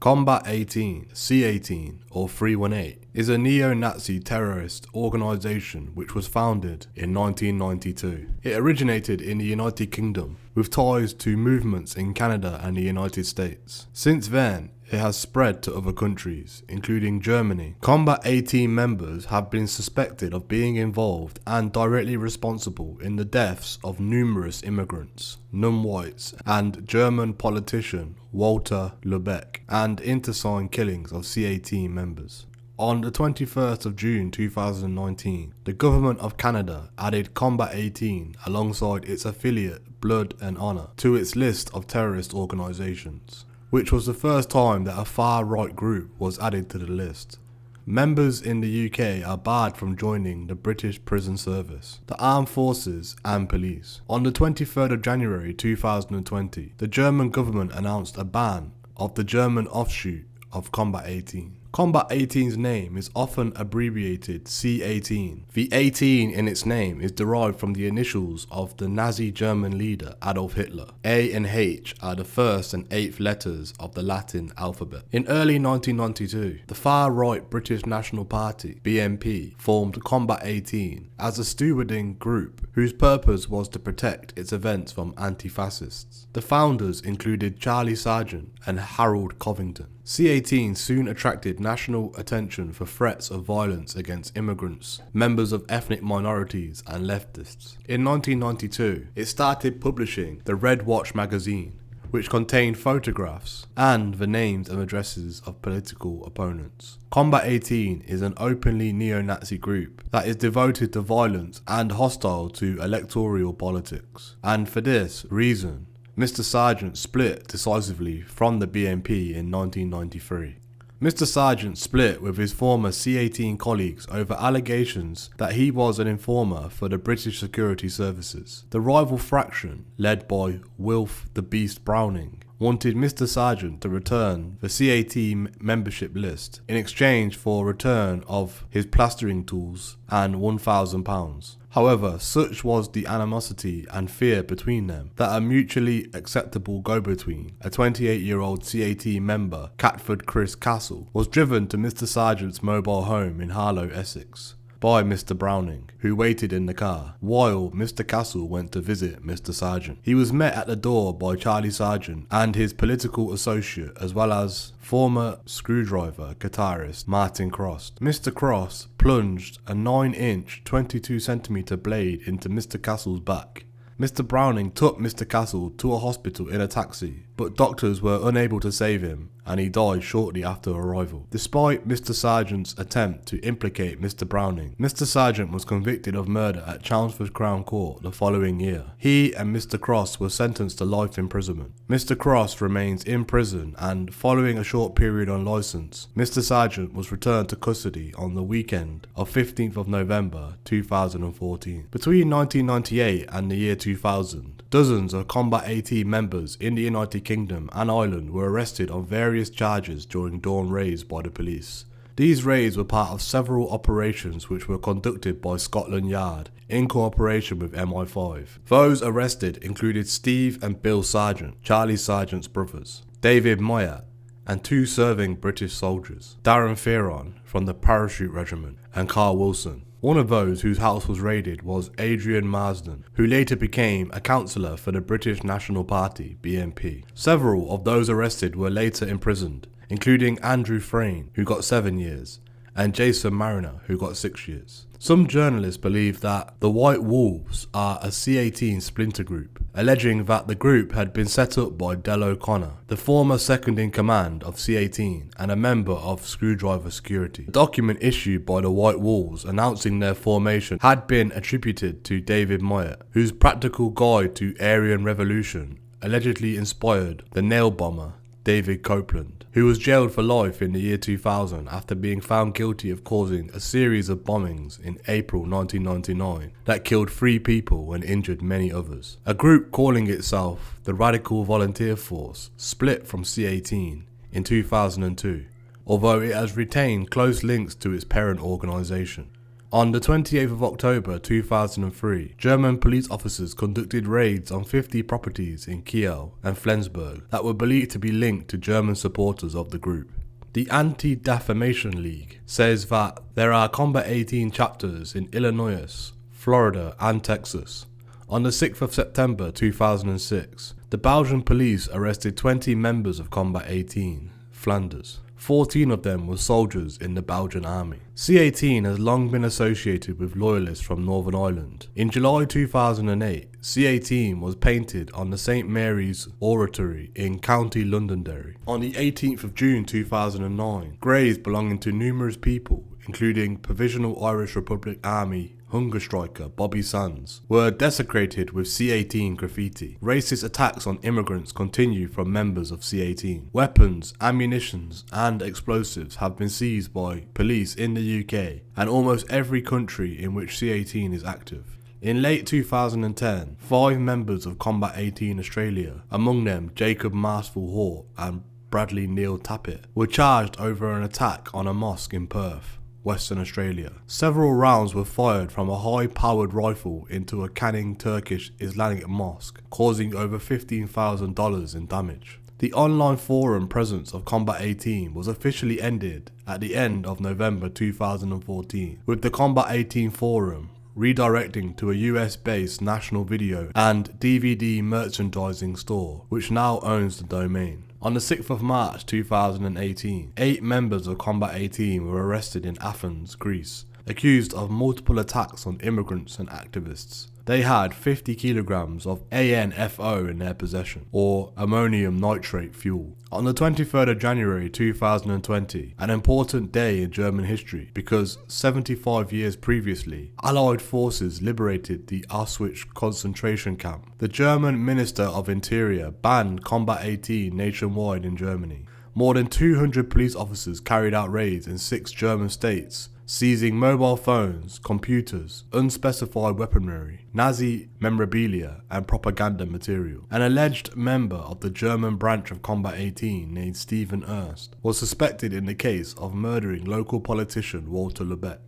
Combat 18, C-18 or 318 is a neo-Nazi terrorist organisation which was founded in 1992. It originated in the United Kingdom with ties to movements in Canada and the United States. Since then, it has spread to other countries, including Germany. Combat 18 members have been suspected of being involved and directly responsible in the deaths of numerous immigrants, non-whites, and German politician Walter Lübeck, and intersign killings of C-18 members. On the 21st of June 2019, the Government of Canada added Combat 18 alongside its affiliate Blood and Honour to its list of terrorist organisations, which was the first time that a far-right group was added to the list. Members in the UK are barred from joining the British Prison Service, the Armed Forces and Police. On the 23rd of January 2020, the German government announced a ban of the German offshoot of Combat 18. Combat 18's name is often abbreviated C-18. The 18 in its name is derived from the initials of the Nazi German leader Adolf Hitler. A and H are the first and eighth letters of the Latin alphabet. In early 1992, the far-right British National Party, BNP, formed Combat 18 as a stewarding group whose purpose was to protect its events from anti-fascists. The founders included Charlie Sargent and Harold Covington. C-18 soon attracted national attention for threats of violence against immigrants, members of ethnic minorities and leftists. In 1992, it started publishing the Redwatch magazine, which contained photographs and the names and addresses of political opponents. Combat 18 is an openly neo-Nazi group that is devoted to violence and hostile to electoral politics, and for this reason, Mr. Sargent split decisively from the BNP in 1993. Mr. Sargent split with his former C-18 colleagues over allegations that he was an informer for the British security services. The rival faction, led by Wilf the Beast Browning, wanted Mr. Sargent to return the C-18 membership list in exchange for return of his plastering tools and £1,000. However, such was the animosity and fear between them that a mutually acceptable go-between, a 28-year-old C-18 member, Catford Chris Castle, was driven to Mr. Sargent's mobile home in Harlow, Essex, by Mr. Browning, who waited in the car, while Mr. Castle went to visit Mr. Sargent. He was met at the door by Charlie Sargent and his political associate, as well as former Screwdriver guitarist Martin Cross. Mr. Cross plunged a 9-inch, 22cm blade into Mr. Castle's back. Mr. Browning took Mr. Castle to a hospital in a taxi, but doctors were unable to save him and he died shortly after arrival. Despite Mr. Sargent's attempt to implicate Mr. Browning, Mr. Sargent was convicted of murder at Chelmsford Crown Court the following year. He and Mr. Cross were sentenced to life imprisonment. Mr. Cross remains in prison and, following a short period on licence, Mr. Sargent was returned to custody on the weekend of 15th of November 2014. Between 1998 and the year 2000, dozens of Combat 18 members in the United Kingdom and Ireland were arrested on various charges during dawn raids by the police. These raids were part of several operations which were conducted by Scotland Yard in cooperation with MI5. Those arrested included Steve and Bill Sargent, Charlie Sargent's brothers, David Moyatt, and 2 serving British soldiers, Darren Fearon from the Parachute Regiment and Carl Wilson. One of those whose house was raided was Adrian Marsden, who later became a councillor for the British National Party, BNP. Several of those arrested were later imprisoned, including Andrew Frayne, who got 7 years, and Jason Mariner, who got 6 years. Some journalists believe that the White Wolves are a C-18 splinter group, alleging that the group had been set up by Del O'Connor, the former second-in-command of C-18 and a member of Screwdriver Security. A document issued by the White Wolves announcing their formation had been attributed to David Moyatt, whose practical guide to Aryan Revolution allegedly inspired the nail bomber David Copeland, who was jailed for life in the year 2000 after being found guilty of causing a series of bombings in April 1999 that killed 3 people and injured many others. A group calling itself the Radical Volunteer Force split from C-18 in 2002, although it has retained close links to its parent organisation. On the 28th of October 2003, German police officers conducted raids on 50 properties in Kiel and Flensburg that were believed to be linked to German supporters of the group. The Anti-Defamation League says that there are Combat 18 chapters in Illinois, Florida and Texas. On the 6th of September 2006, the Belgian police arrested 20 members of Combat 18, Flanders. 14 of them were soldiers in the Belgian army. C18 has long been associated with loyalists from Northern Ireland. In July 2008, C18 was painted on the St Mary's Oratory in County Londonderry. On the 18th of June 2009, graves belonging to numerous people, including Provisional Irish Republic Army hunger striker Bobby Sands, were desecrated with C18 graffiti. Racist attacks on immigrants continue from members of C18. Weapons, ammunitions and explosives have been seized by police in the UK and almost every country in which C18 is active. In late 2010, 5 members of Combat 18 Australia, among them Jacob Marsful Hort and Bradley Neil Tappett, were charged over an attack on a mosque in Perth, Western Australia. Several rounds were fired from a high-powered rifle into a Canning Turkish Islamic mosque, causing over $15,000 in damage. The online forum presence of Combat 18 was officially ended at the end of November 2014, with the Combat 18 forum redirecting to a US-based national video and DVD merchandising store, which now owns the domain. On the 6th of March 2018, 8 members of Combat 18 were arrested in Athens, Greece, accused of multiple attacks on immigrants and activists. They had 50 kilograms of ANFO in their possession, or ammonium nitrate fuel. On the 23rd of January 2020, an important day in German history because 75 years previously, Allied forces liberated the Auschwitz concentration camp. The German Minister of Interior banned Combat 18 nationwide in Germany. More than 200 police officers carried out raids in 6 German states, seizing mobile phones, computers, unspecified weaponry, Nazi memorabilia and propaganda material. An alleged member of the German branch of Combat 18 named Stephen Ernst was suspected in the case of murdering local politician Walter Lübeck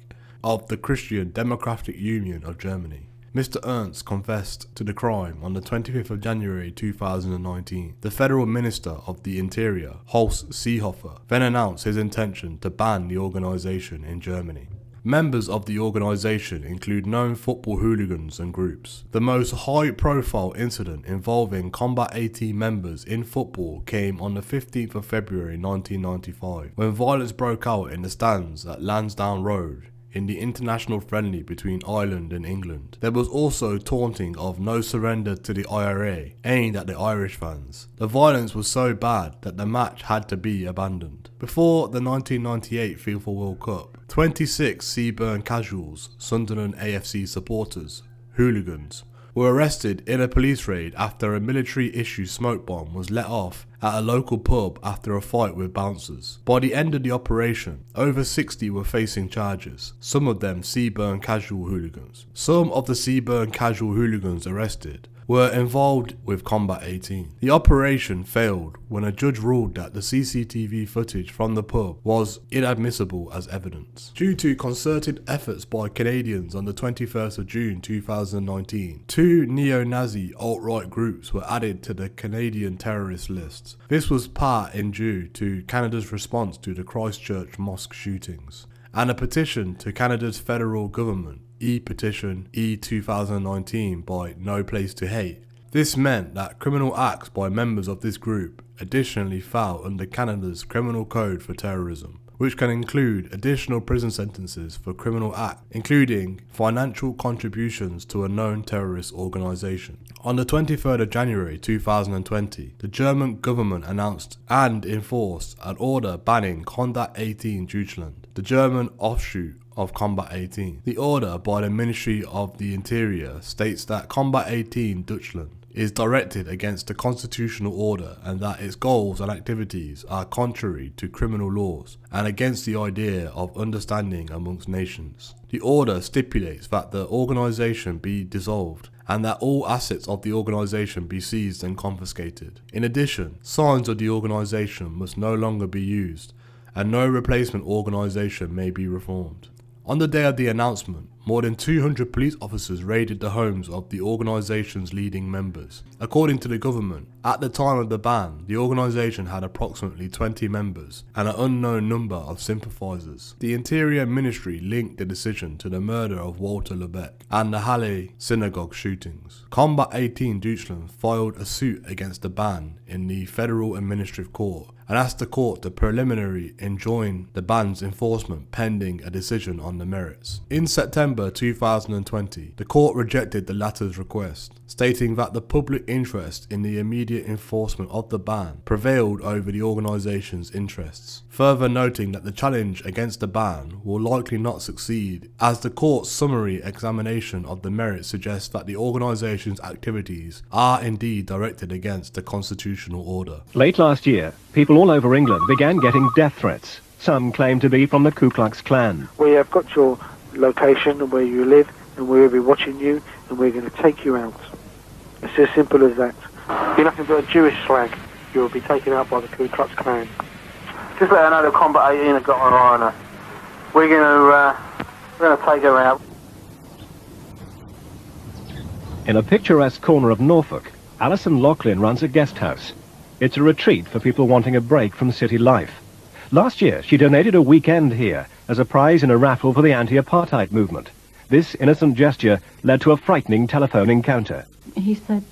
of the Christian Democratic Union of Germany. Mr. Ernst confessed to the crime on the 25th of January 2019. The Federal Minister of the Interior, Horst Seehofer, then announced his intention to ban the organisation in Germany. Members of the organisation include known football hooligans and groups. The most high-profile incident involving Combat 18 members in football came on the 15th of February 1995, when violence broke out in the stands at Lansdowne Road in the international friendly between Ireland and England. There was also taunting of no surrender to the IRA aimed at the Irish fans. The violence was so bad that the match had to be abandoned. Before the 1998 FIFA World Cup, 26 Seaburn casuals, Sunderland AFC supporters, hooligans, were arrested in a police raid after a military-issue smoke bomb was let off at a local pub after a fight with bouncers. By the end of the operation, over 60 were facing charges, some of them Seaburn casual hooligans. Some of the Seaburn casual hooligans arrested were involved with Combat 18. The operation failed when a judge ruled that the CCTV footage from the pub was inadmissible as evidence. Due to concerted efforts by Canadians on the 21st of June 2019, 2 neo-Nazi alt-right groups were added to the Canadian terrorist list. This was part in due to Canada's response to the Christchurch mosque shootings, and a petition to Canada's federal government, e-petition E2019 by No Place to Hate. This meant that criminal acts by members of this group additionally fell under Canada's Criminal Code for Terrorism, which can include additional prison sentences for criminal acts, including financial contributions to a known terrorist organisation. On the 23rd of January 2020, the German government announced and enforced an order banning Combat 18 Deutschland, the German offshoot of Combat 18. The order by the Ministry of the Interior states that Combat 18 Deutschland is directed against the constitutional order and that its goals and activities are contrary to criminal laws and against the idea of understanding amongst nations. The order stipulates that the organisation be dissolved and that all assets of the organisation be seized and confiscated. In addition, signs of the organisation must no longer be used and no replacement organisation may be reformed. On the day of the announcement, more than 200 police officers raided the homes of the organisation's leading members. According to the government, at the time of the ban, the organisation had approximately 20 members and an unknown number of sympathisers. The Interior Ministry linked the decision to the murder of Walter Lebec and the Halle synagogue shootings. Combat 18 Deutschland filed a suit against the ban in the Federal Administrative Court and asked the court to preliminary enjoin the ban's enforcement pending a decision on the merits. In September 2020, the court rejected the latter's request, stating that the public interest in the immediate enforcement of the ban prevailed over the organisation's interests, further noting that the challenge against the ban will likely not succeed, as the court's summary examination of the merits suggests that the organisation's activities are indeed directed against the constitutional order. Late last year, people all over England began getting death threats. Some claim to be from the Ku Klux Klan. We have got your location and where you live, and we will be watching you, and we're going to take you out. It's as simple as that. You're nothing but a Jewish slag. You'll be taken out by the Ku Klux Klan. Just let her know that Combat 18 have got an eye on her. We're going to take her out. In a picturesque corner of Norfolk, Alison Loughlin runs a guest house. It's a retreat for people wanting a break from city life. Last year, she donated a weekend here as a prize in a raffle for the anti-apartheid movement. This innocent gesture led to a frightening telephone encounter. He said,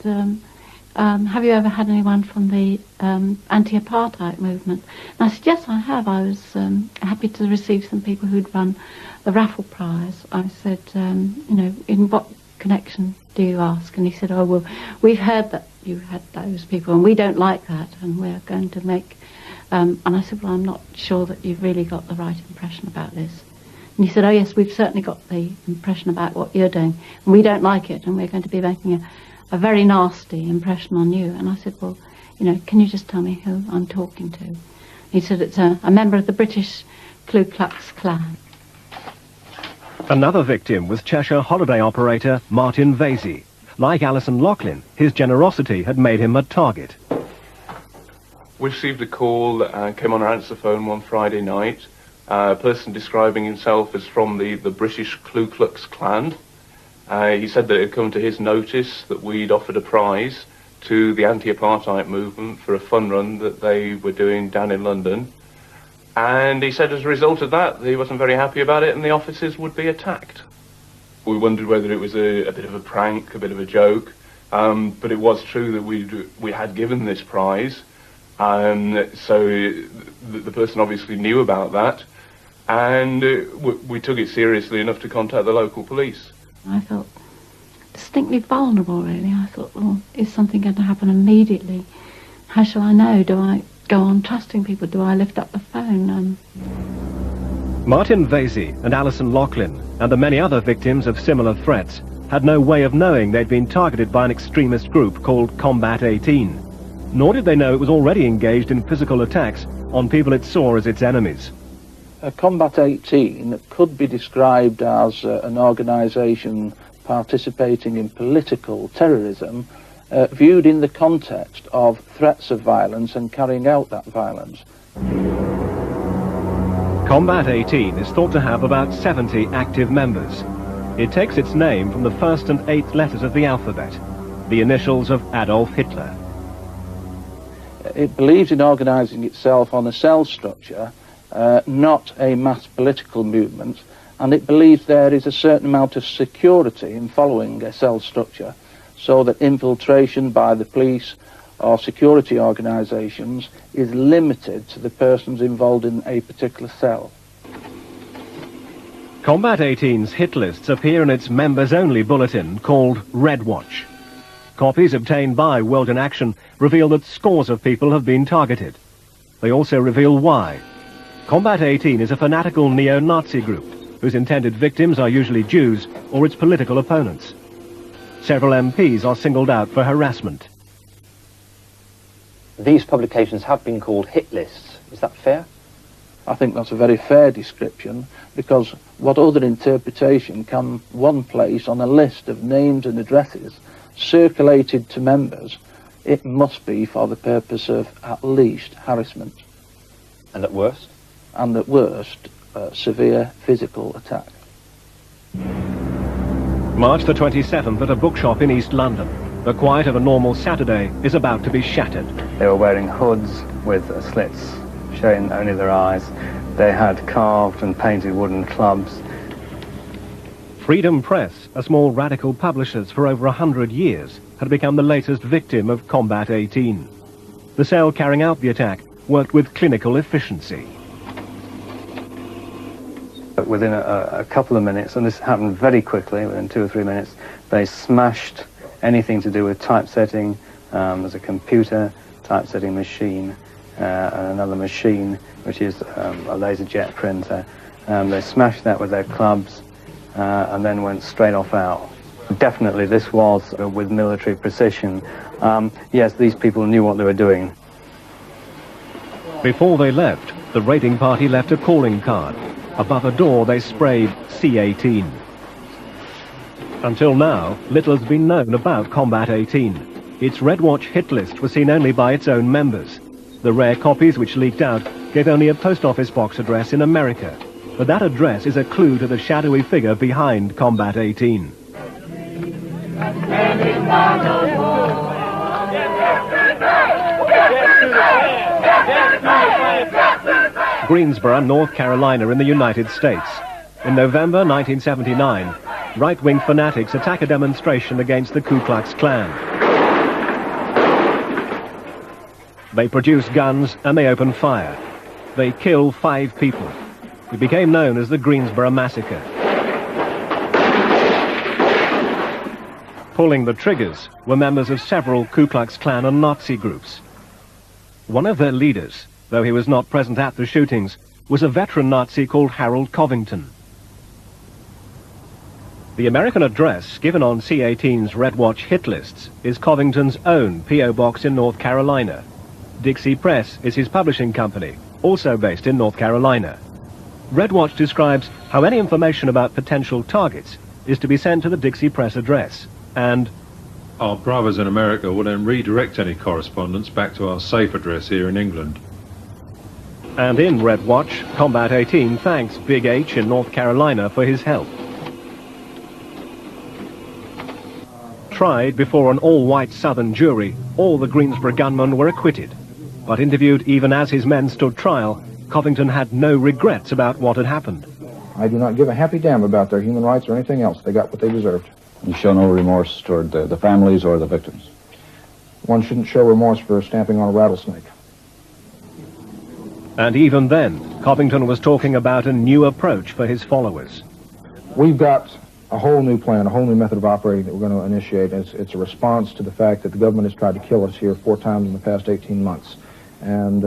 have you ever had anyone from the anti-apartheid movement? And I said, yes, I have. I was happy to receive some people who'd run the raffle prize. I said, in what connection do you ask? And he said, oh, well, we've heard that you had those people, and we don't like that, and we're going to make... and I said, well, I'm not sure that you've really got the right impression about this. And he said, oh, yes, we've certainly got the impression about what you're doing, and we don't like it, and we're going to be making a very nasty impression on you. And I said, well, can you just tell me who I'm talking to? He said, it's a member of the British Ku Klux Klan. Another victim was Cheshire holiday operator Martin Vasey. Like Alison Loughlin, his generosity had made him a target. We received a call that came on our answer phone one Friday night. A person describing himself as from the British Ku Klux Klan. He said that it had come to his notice that we'd offered a prize to the anti-apartheid movement for a fun run that they were doing down in London. And he said as a result of that, he wasn't very happy about it and the officers would be attacked. We wondered whether it was a bit of a prank, a bit of a joke, but it was true that we had given this prize. So the person obviously knew about that, and we took it seriously enough to contact the local police. I felt distinctly vulnerable, really. I thought, well, is something going to happen immediately? How shall I know? Do I go on trusting people? Do I lift up the phone? Martin Vasey and Alison Loughlin and the many other victims of similar threats had no way of knowing they'd been targeted by an extremist group called Combat 18. Nor did they know it was already engaged in physical attacks on people it saw as its enemies. Combat 18 could be described as an organisation participating in political terrorism, viewed in the context of threats of violence and carrying out that violence. Combat 18 is thought to have about 70 active members. It takes its name from the first and eighth letters of the alphabet, the initials of Adolf Hitler. It believes in organising itself on a cell structure, not a mass political movement, and it believes there is a certain amount of security in following a cell structure, so that infiltration by the police or security organisations is limited to the persons involved in a particular cell. Combat 18's hit lists appear in its members-only bulletin called Redwatch. Copies obtained by World in Action reveal that scores of people have been targeted. They also reveal why. Combat 18 is a fanatical neo-Nazi group whose intended victims are usually Jews or its political opponents. Several MPs are singled out for harassment. These publications have been called hit lists. Is that fair? I think that's a very fair description, because what other interpretation can one place on a list of names and addresses circulated to members? It must be for the purpose of at least harassment. And at worst? And at worst, severe physical attack. March the 27th at a bookshop in East London. The quiet of a normal Saturday is about to be shattered. They were wearing hoods with slits showing only their eyes. They had carved and painted wooden clubs. Freedom Press, a small radical publishers for over 100 years, had become the latest victim of Combat 18. The cell carrying out the attack worked with clinical efficiency. Within a couple of minutes, and this happened very quickly, within 2 or 3 minutes, they smashed anything to do with typesetting. There's a computer typesetting machine and another machine which is a laser jet printer. They smashed that with their clubs and then went straight off out. Definitely this was with military precision. Yes, these people knew what they were doing. Before they left, the raiding party left a calling card. Above a door they sprayed C-18. Until now, little has been known about Combat 18. Its Redwatch hit list was seen only by its own members. The rare copies which leaked out gave only a post office box address in America. But that address is a clue to the shadowy figure behind Combat 18. Greensboro, North Carolina in the United States. In November 1979, right-wing fanatics attack a demonstration against the Ku Klux Klan. They produce guns and they open fire. They kill 5 people. It became known as the Greensboro Massacre. Pulling the triggers were members of several Ku Klux Klan and Nazi groups. One of their leaders, though he was not present at the shootings, was a veteran Nazi called Harold Covington. The American address given on C-18's Redwatch hit lists is Covington's own P.O. box in North Carolina. Dixie Press is his publishing company, also based in North Carolina. Redwatch describes how any information about potential targets is to be sent to the Dixie Press address, and our brothers in America will then redirect any correspondence back to our safe address here in England. And in Redwatch, Combat 18 thanks Big H in North Carolina for his help. Tried before an all-white Southern jury, all the Greensboro gunmen were acquitted. But interviewed even as his men stood trial, Covington had no regrets about what had happened. I do not give a happy damn about their human rights or anything else. They got what they deserved. You show no remorse toward the families or the victims? One shouldn't show remorse for stamping on a rattlesnake. And even then, Covington was talking about a new approach for his followers. We've got a whole new plan, a whole new method of operating that we're going to initiate. It's a response to the fact that the government has tried to kill us here 4 times in the past 18 months. And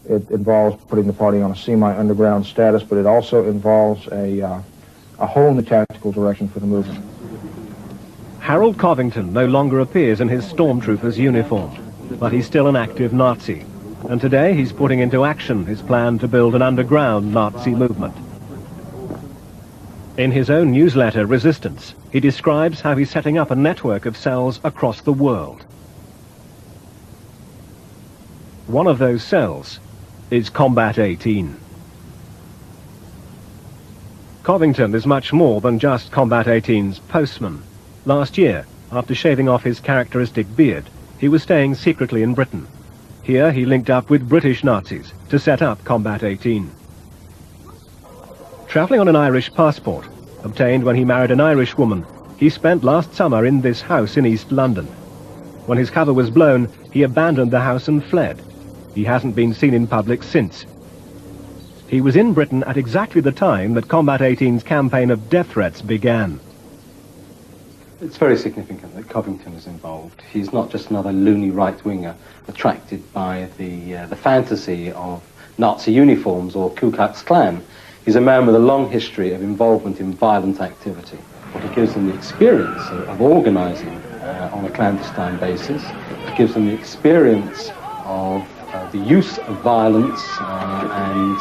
it involves putting the party on a semi-underground status, but it also involves a whole new tactical direction for the movement. Harold Covington no longer appears in his stormtrooper's uniform, but he's still an active Nazi. And today he's putting into action his plan to build an underground Nazi movement. In his own newsletter, Resistance, he describes how he's setting up a network of cells across the world. One of those cells is Combat 18. Covington is much more than just Combat 18's postman. Last year, after shaving off his characteristic beard, he was staying secretly in Britain. Here he linked up with British Nazis to set up Combat 18. Travelling on an Irish passport, obtained when he married an Irish woman, he spent last summer in this house in East London. When his cover was blown, he abandoned the house and fled. He hasn't been seen in public since. He was in Britain at exactly the time that Combat 18's campaign of death threats began. It's very significant that Covington is involved. He's not just another loony right-winger attracted by the fantasy of Nazi uniforms or Ku Klux Klan. He's a man with a long history of involvement in violent activity. It gives him the experience of organising on a clandestine basis. It gives him the experience of the use of violence and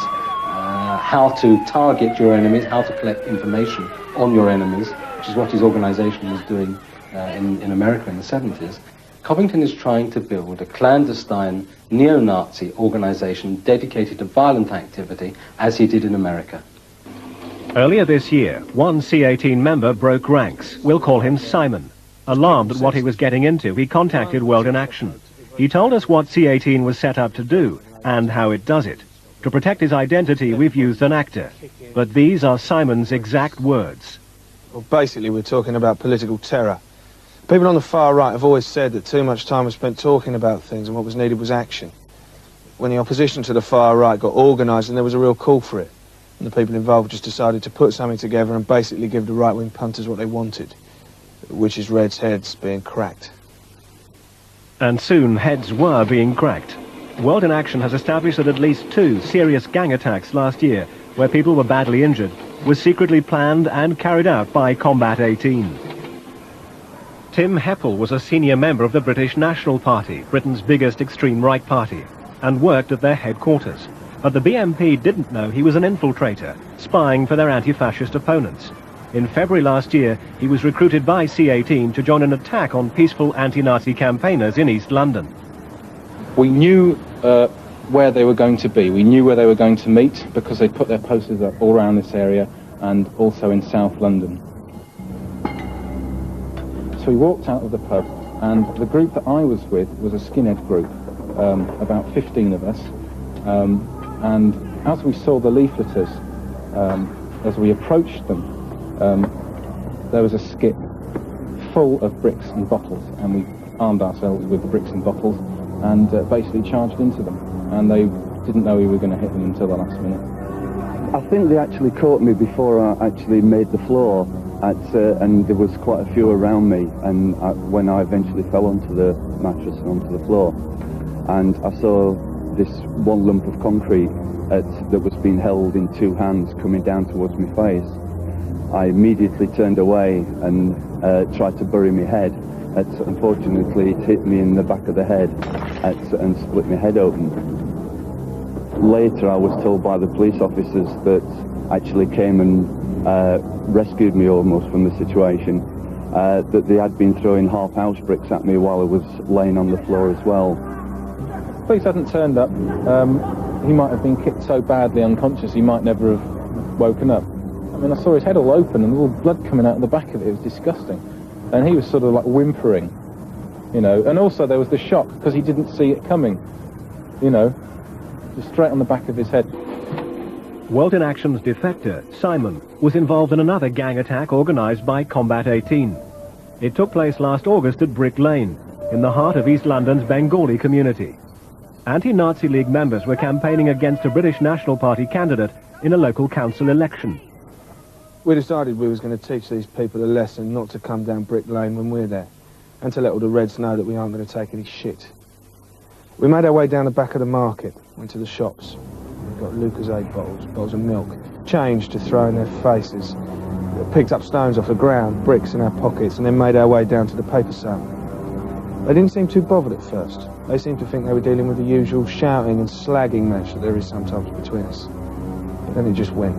how to target your enemies, how to collect information on your enemies, which is what his organisation was doing in America in the 70s. Covington is trying to build a clandestine neo-Nazi organisation dedicated to violent activity, as he did in America. Earlier this year, one C18 member broke ranks. We'll call him Simon. Alarmed at what he was getting into, he contacted World in Action. He told us what C18 was set up to do and how it does it. To protect his identity, we've used an actor. But these are Simon's exact words. Well, basically, we're talking about political terror. People on the far right have always said that too much time was spent talking about things and what was needed was action. When the opposition to the far right got organised and there was a real call for it, and the people involved just decided to put something together and basically give the right-wing punters what they wanted, which is Red's heads being cracked. And soon heads were being cracked. World in Action has established that at least 2 serious gang attacks last year, where people were badly injured, were secretly planned and carried out by Combat 18. Tim Heppel was a senior member of the British National Party, Britain's biggest extreme right party, and worked at their headquarters. But the BNP didn't know he was an infiltrator, spying for their anti-fascist opponents. In February last year, he was recruited by C18 to join an attack on peaceful anti-Nazi campaigners in East London. We knew where they were going to be. We knew where they were going to meet because they put their posters up all around this area and also in South London. So we walked out of the pub, and the group that I was with was a skinhead group, about 15 of us. And as we saw the leafleters, as we approached them, there was a skip full of bricks and bottles, and we armed ourselves with the bricks and bottles and basically charged into them. And they didn't know we were going to hit them until the last minute. I think they actually caught me before I actually made the floor, and there was quite a few around me, and when I eventually fell onto the mattress and onto the floor, and I saw this one lump of concrete that was being held in 2 hands coming down towards my face. I immediately turned away and tried to bury my head. Unfortunately, it hit me in the back of the head and split my head open. Later, I was told by the police officers that actually came and rescued me almost from the situation, that they had been throwing half-house bricks at me while I was laying on the floor as well. Police hadn't turned up. He might have been kicked so badly unconscious he might never have woken up. I mean, I saw his head all open and all blood coming out of the back of it. It was disgusting. And he was sort of like whimpering, you know. And also there was the shock because he didn't see it coming, you know, just straight on the back of his head. World in Action's defector, Simon, was involved in another gang attack organised by Combat 18. It took place last August at Brick Lane, in the heart of East London's Bengali community. Anti-Nazi League members were campaigning against a British National Party candidate in a local council election. We decided we was going to teach these people a lesson not to come down Brick Lane when we're there, and to let all the Reds know that we aren't going to take any shit. We made our way down the back of the market, went to the shops. We got Lucozade bottles of milk, change to throw in their faces. We picked up stones off the ground, bricks in our pockets, and then made our way down to the paper sale. They didn't seem too bothered at first. They seemed to think they were dealing with the usual shouting and slagging match that there is sometimes between us. But then it just went.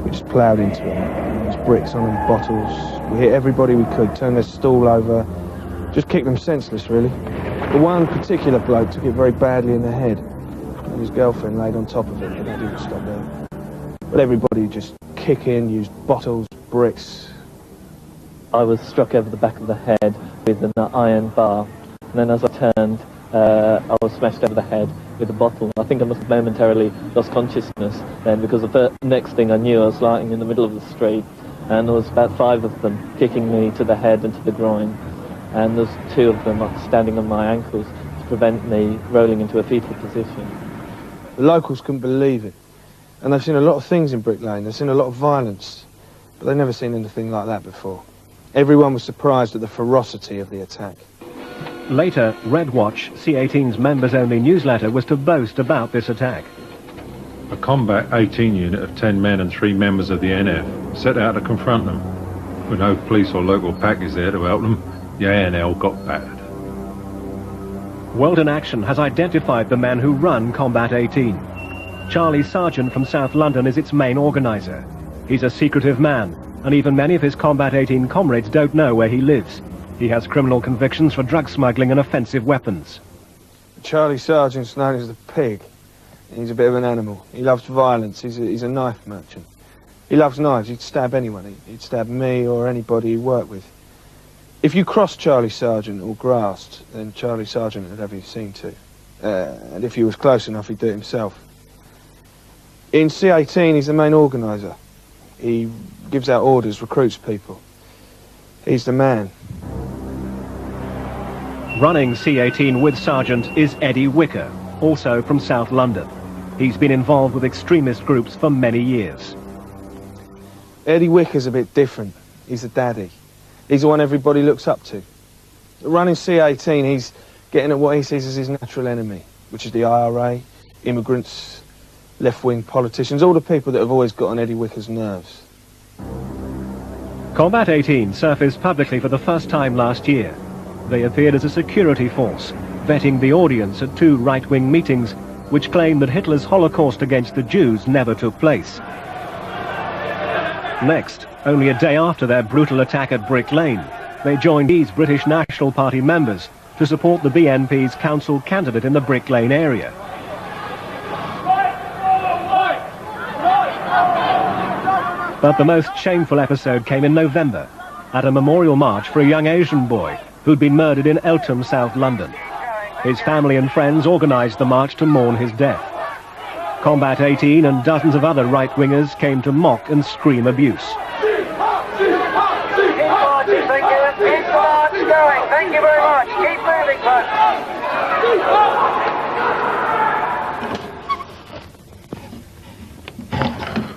We just ploughed into it. There was bricks on them, bottles. We hit everybody we could, turned their stall over, just kicked them senseless, really. The one particular bloke took it very badly in the head, and his girlfriend laid on top of it, but that didn't stop there. But everybody just kick in, used bottles, bricks. I was struck over the back of the head with an iron bar, and then as I turned, I was smashed over the head with a bottle. I think I must have momentarily lost consciousness then, because the next thing I knew, I was lying in the middle of the street, and there was about 5 of them kicking me to the head and to the groin, and there's 2 of them standing on my ankles to prevent me rolling into a fetal position. The locals couldn't believe it, and they've seen a lot of things in Brick Lane. They've seen a lot of violence, but they've never seen anything like that before. Everyone was surprised at the ferocity of the attack. Later, Redwatch, C18's members-only newsletter, was to boast about this attack. A Combat 18 unit of 10 men and 3 members of the NF set out to confront them. With no police or local package there to help them, the ANL got battered. World in Action has identified the men who run Combat 18. Charlie Sargent from South London is its main organiser. He's a secretive man, and even many of his Combat 18 comrades don't know where he lives. He has criminal convictions for drug smuggling and offensive weapons. Charlie Sargent's known as the Pig. He's a bit of an animal. He loves violence. He's a knife merchant. He loves knives. He'd stab anyone. He'd stab me or anybody he worked with. If you crossed Charlie Sargent or grassed, then Charlie Sargent would have you seen to. And if he was close enough, he'd do it himself. In C18, he's the main organiser. He gives out orders, recruits people. He's the man. Running C18 with Sargent is Eddie Wicker, also from South London. He's been involved with extremist groups for many years. Eddie Wicker's a bit different. He's the daddy. He's the one everybody looks up to. Running C18, he's getting at what he sees as his natural enemy, which is the IRA, immigrants, left-wing politicians, all the people that have always got on Eddie Wicker's nerves. Combat 18 surfaced publicly for the first time last year. They appeared as a security force, vetting the audience at 2 right-wing meetings which claimed that Hitler's Holocaust against the Jews never took place. Next, only a day after their brutal attack at Brick Lane, they joined these British National Party members to support the BNP's council candidate in the Brick Lane area. But the most shameful episode came in November, at a memorial march for a young Asian boy who'd been murdered in Eltham, South London. His family and friends organised the march to mourn his death. Combat 18 and dozens of other right-wingers came to mock and scream abuse. Keep the march going. Thank you very much. Keep moving, folks.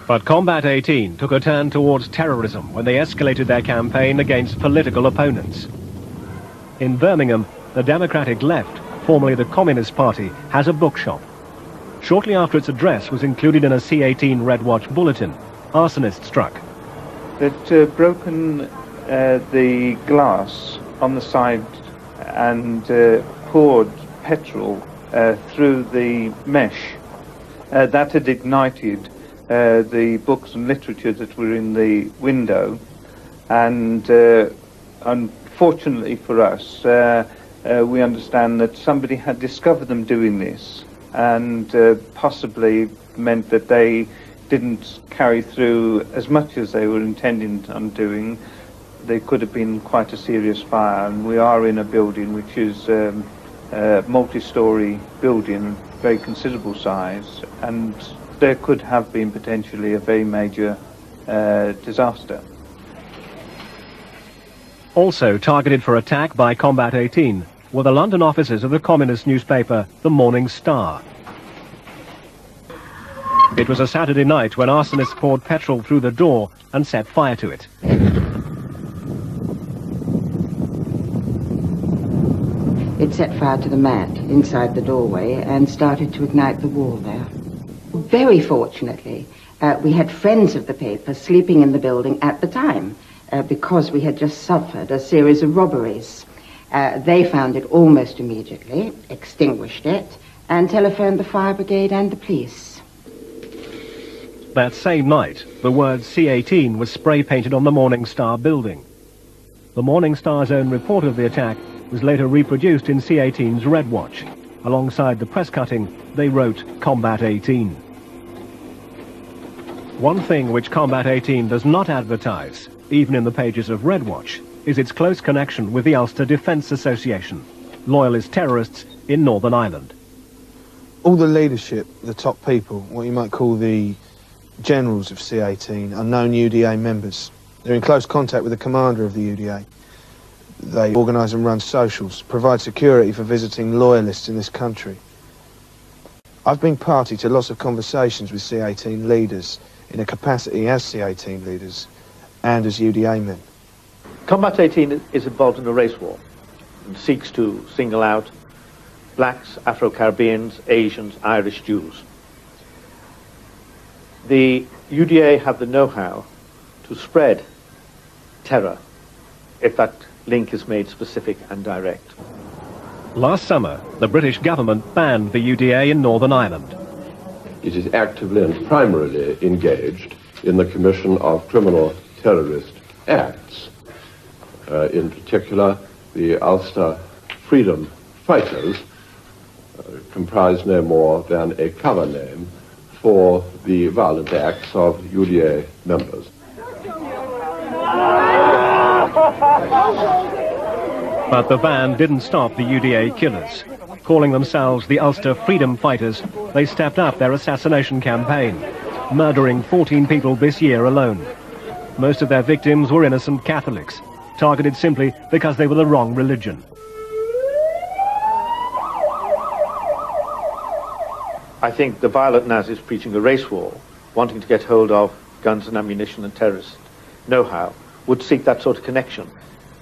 But Combat 18 took a turn towards terrorism when they escalated their campaign against political opponents. In Birmingham, the Democratic Left, formerly the Communist Party, has a bookshop. Shortly after its address was included in a C18 Redwatch bulletin, arsonists struck. They'd broken the glass on the side and poured petrol through the mesh. That had ignited the books and literature that were in the window, and unfortunately for us, we understand that somebody had discovered them doing this, and possibly meant that they didn't carry through as much as they were intending on doing. There could have been quite a serious fire, and we are in a building which is a multi-storey building, very considerable size, and there could have been potentially a very major disaster. Also targeted for attack by Combat 18 were the London offices of the communist newspaper The Morning Star. It was a Saturday night when arsonists poured petrol through the door and set fire to it. It set fire to the mat inside the doorway and started to ignite the wall there. Very fortunately, we had friends of the paper sleeping in the building at the time because we had just suffered a series of robberies. They found it almost immediately, extinguished it, and telephoned the fire brigade and the police. That same night, the word C18 was spray-painted on the Morning Star building. The Morning Star's own report of the attack was later reproduced in C18's Redwatch. Alongside the press cutting, they wrote Combat 18. One thing which Combat 18 does not advertise, even in the pages of Redwatch, is its close connection with the Ulster Defence Association, loyalist terrorists in Northern Ireland. All the leadership, the top people, what you might call the generals of C18, are known UDA members. They're in close contact with the commander of the UDA. They organise and run socials, provide security for visiting loyalists in this country. I've been party to lots of conversations with C18 leaders in a capacity as C18 leaders and as UDA men. Combat 18 is involved in a race war and seeks to single out blacks, Afro-Caribbeans, Asians, Irish, Jews. The UDA have the know-how to spread terror if that link is made specific and direct. Last summer, the British government banned the UDA in Northern Ireland. It is actively and primarily engaged in the commission of criminal terrorist acts. In particular, the Ulster Freedom Fighters comprise no more than a cover name for the violent acts of UDA members. But the van didn't stop the UDA killers. Calling themselves the Ulster Freedom Fighters, they stepped up their assassination campaign, murdering 14 people this year alone. Most of their victims were innocent Catholics, targeted simply because they were the wrong religion. I think the violent Nazis preaching a race war, wanting to get hold of guns and ammunition and terrorist know-how, would seek that sort of connection.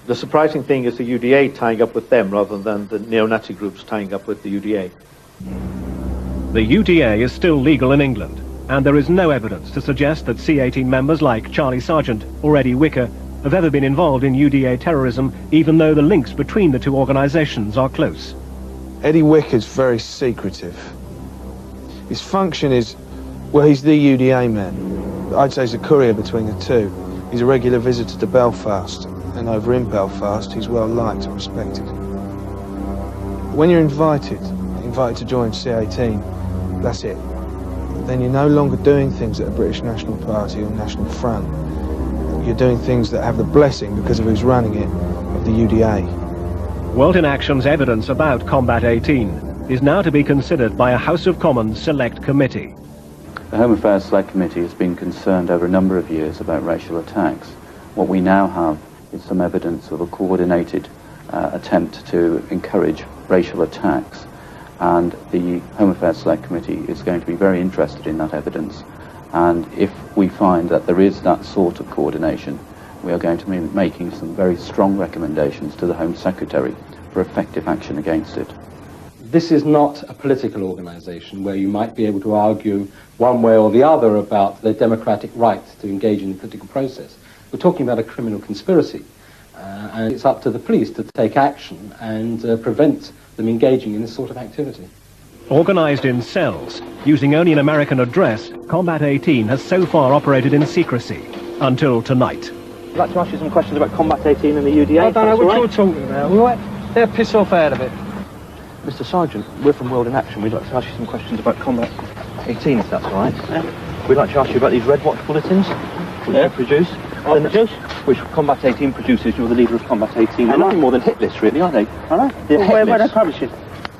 The surprising thing is the UDA tying up with them rather than the neo-Nazi groups tying up with the UDA. The UDA is still legal in England, and there is no evidence to suggest that C-18 members like Charlie Sargent or Eddie Wicker have ever been involved in UDA terrorism, even though the links between the two organisations are close. Eddie Wicker's very secretive. His function is, well, he's the UDA man. I'd say he's a courier between the two. He's a regular visitor to Belfast, and over in Belfast, he's well liked and respected. When you're invited to join C-18, that's it. Then you're no longer doing things at a British National Party or National Front. You're doing things that have the blessing, because of who's running it, of the UDA. World in Action's evidence about Combat 18 is now to be considered by a House of Commons Select Committee. The Home Affairs Select Committee has been concerned over a number of years about racial attacks. What we now have is some evidence of a coordinated attempt to encourage racial attacks, and the Home Affairs Select Committee is going to be very interested in that evidence, and if we find that there is that sort of coordination, we are going to be making some very strong recommendations to the Home Secretary for effective action against it. This is not a political organisation where you might be able to argue one way or the other about the democratic right to engage in the political process. We're talking about a criminal conspiracy, and it's up to the police to take action and prevent them engaging in this sort of activity. Organised in cells, using only an American address, Combat 18 has so far operated in secrecy, until tonight. I'd like to ask you some questions about Combat 18 and the UDA. I don't know what you're talking about. All right? They'll piss off out of it. Mr. Sargent, we're from World in Action. We'd like to ask you some questions about Combat 18, if that's all right. Yeah. We'd like to ask you about these Redwatch bulletins which you produce. Which Combat 18 produces. You're the leader of Combat 18. They're nothing more than hit lists, really, aren't they? I know. Where are they publishing?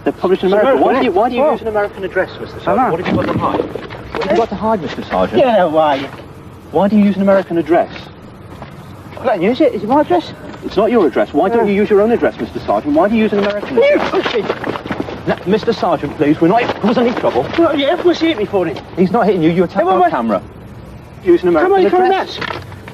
They're published in America. Why do you use an American address, Mr. Sargent? What have you got to hide? What have you got to hide, Mr. Sargent? Yeah, why? Why do you use an American address? I don't use it. Is it my address? It's not your address. Why don't you use your own address, Mr. Sargent? Why do you use an American address? You pushing! Now, Mr. Sargent, please, we're not causing any trouble. Well, yeah, what's he hit me for it? He's not hitting you. You attacked our camera. Use an American address.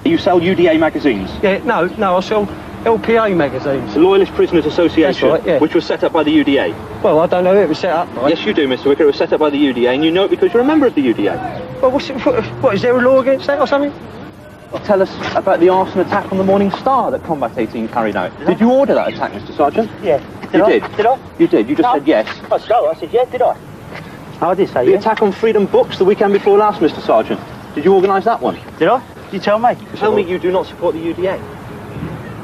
You sell UDA magazines? Yeah, no, I sell LPA magazines. The Loyalist Prisoners Association, right, yeah. which was set up by the UDA. Well, I don't know it was set up, right? Yes, you do, Mr. Wicker. It was set up by the UDA, and you know it because you're a member of the UDA. Well, what is there a law against that or something? Well, tell us about the arson attack on the Morning Star that Combat 18 carried out. Did you order that attack, Mr. Sargent? Yeah. You did? Did I? You did. You just said yes. I said yeah, did I? I did say The attack on Freedom Books the weekend before last, Mr. Sargent. Did you organise that one? Did I? You tell me. Tell me you do not support the UDA.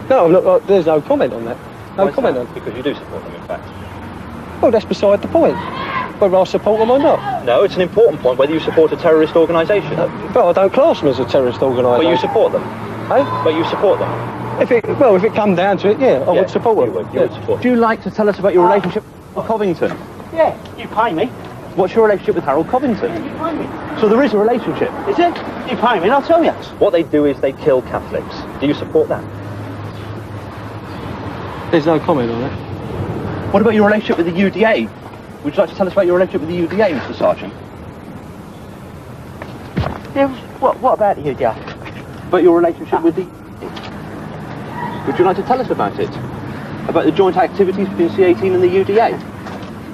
No, look, there's no comment on that. No comment on it. Because you do support them, in fact. Well, that's beside the point. Whether I support them or not. No, it's an important point whether you support a terrorist organisation. But I don't class them as a terrorist organisation. But you support them. Eh? But you support them. If it come down to it, yeah, I would support them. You would support. Would you like to tell us about your relationship with Covington? Yeah, you pay me. What's your relationship with Harold Covington? You pay me. So there is a relationship. Is it? You pay me and I'll tell you. What they do is they kill Catholics. Do you support that? There's no comment on it. What about your relationship with the UDA? Would you like to tell us about your relationship with the UDA, Mr. Sargent? Yeah, what about the UDA? About your relationship with the... Would you like to tell us about it? About the joint activities between C-18 and the UDA?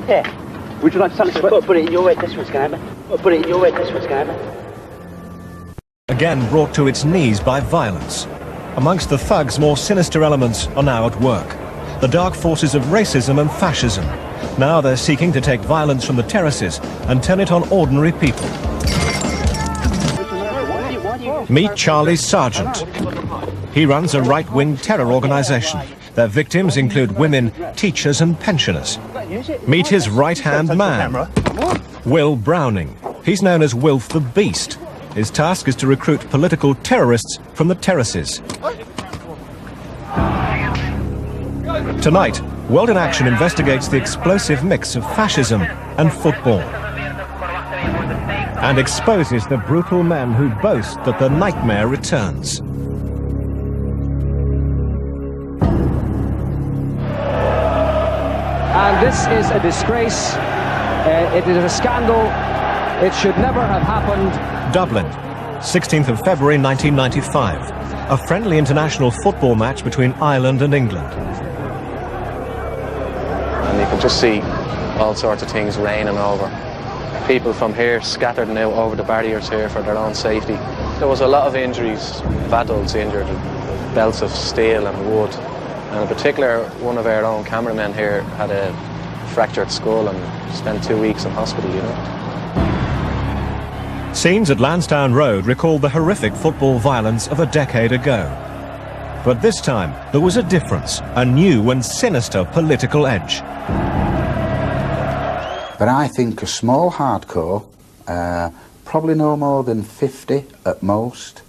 Yeah. Would you like to tell us about... Put it in your head, this one's going to happen. Put it in your head, this one's going to happen. Again brought to its knees by violence. Amongst the thugs, more sinister elements are now at work. The dark forces of racism and fascism. Now they're seeking to take violence from the terraces and turn it on ordinary people. Meet Charlie Sargent. He runs a right-wing terror organisation. Their victims include women, teachers and pensioners. Meet his right-hand man, Will Browning. He's known as Wilf the Beast. His task is to recruit political terrorists from the terraces. Tonight, World in Action investigates the explosive mix of fascism and football, and exposes the brutal men who boast that the nightmare returns. And this is a disgrace. It is a scandal. It should never have happened. Dublin, 16th of February 1995. A friendly international football match between Ireland and England. And you can just see all sorts of things raining over. People from here scattered now over the barriers here for their own safety. There was a lot of injuries, adults injured, belts of steel and wood. And in particular, one of our own cameramen here had a fractured skull and spent 2 weeks in hospital, you know. Scenes at Lansdowne Road recalled the horrific football violence of a decade ago. But this time, there was a difference, a new and sinister political edge. But I think a small hardcore, probably no more than 50 at most,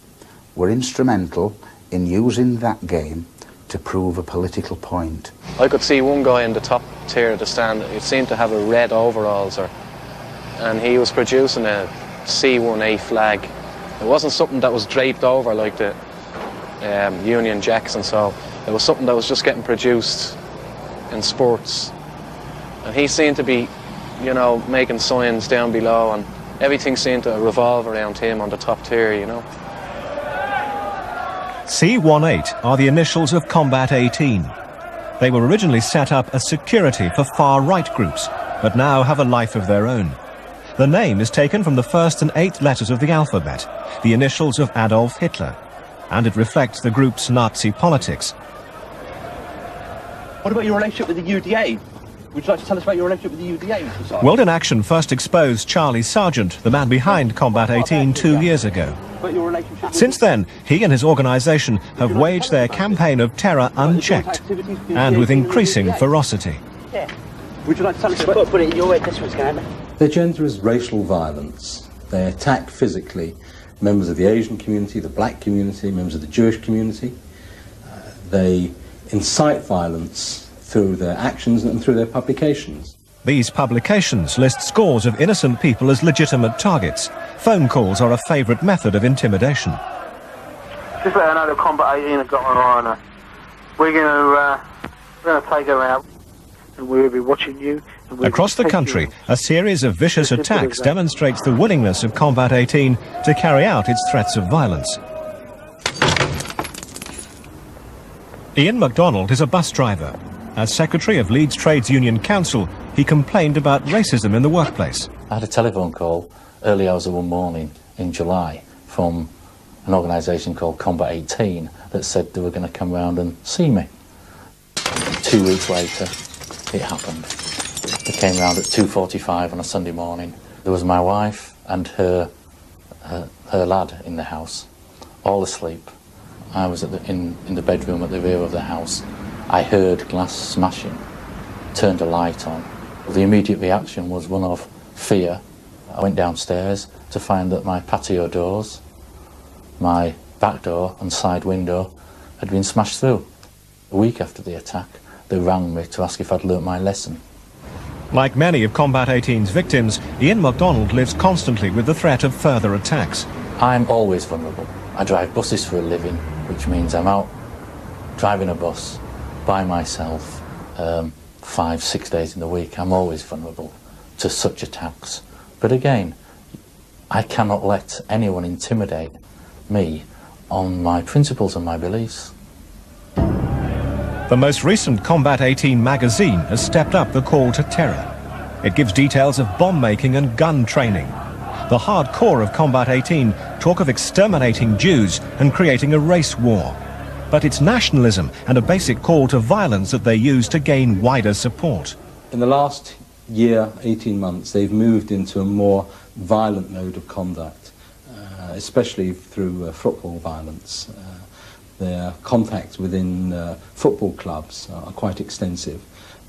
were instrumental in using that game to prove a political point. I could see one guy in the top tier of the stand, he seemed to have a red overalls, and he was producing a C1A flag. It wasn't something that was draped over like the Union Jacks and so. It was something that was just getting produced in sports. And he seemed to be, you know, making signs down below, and everything seemed to revolve around him on the top tier, you know. C18 are the initials of Combat 18. They were originally set up as security for far-right groups, but now have a life of their own. The name is taken from the first and 8 letters of the alphabet, the initials of Adolf Hitler, and it reflects the group's Nazi politics. What about your relationship with the UDA? Would you like to tell us about your relationship with the UDA, Mr. Sargent? World in Action first exposed Charlie Sargent, the man behind Combat 18, 2 years ago. Since then, he and his organisation have waged their campaign of terror unchecked and with increasing ferocity. Would you like to tell us about... Put it in your way, this one's going. Their gender is racial violence. They attack physically members of the Asian community, the black community, members of the Jewish community. They incite violence through their actions and through their publications. These publications list scores of innocent people as legitimate targets. Phone calls are a favourite method of intimidation. Just let her know that Combat 18 have got her eye on her. We're going to take her out, and we'll be watching you. Across the country, a series of vicious attacks demonstrates the willingness of Combat 18 to carry out its threats of violence. Ian MacDonald is a bus driver. As secretary of Leeds Trades Union Council, he complained about racism in the workplace. I had a telephone call early hours of one morning in July from an organisation called Combat 18 that said they were going to come round and see me. 2 weeks later, it happened. They came round at 2:45 on a Sunday morning. There was my wife and her lad in the house, all asleep. I was in the bedroom at the rear of the house. I heard glass smashing, turned a light on. The immediate reaction was one of fear. I went downstairs to find that my patio doors, my back door and side window had been smashed through. A week after the attack, they rang me to ask if I'd learnt my lesson. Like many of Combat 18's victims, Ian MacDonald lives constantly with the threat of further attacks. I'm always vulnerable. I drive buses for a living, which means I'm out driving a bus by myself 5-6 days in the week. I'm always vulnerable to such attacks. But again, I cannot let anyone intimidate me on my principles and my beliefs. The most recent Combat 18 magazine has stepped up the call to terror. It gives details of bomb making and gun training. The hardcore of Combat 18 talk of exterminating Jews and creating a race war. But it's nationalism and a basic call to violence that they use to gain wider support. In the last year, 18 months, they've moved into a more violent mode of conduct, especially through football violence. Their contacts within football clubs are quite extensive.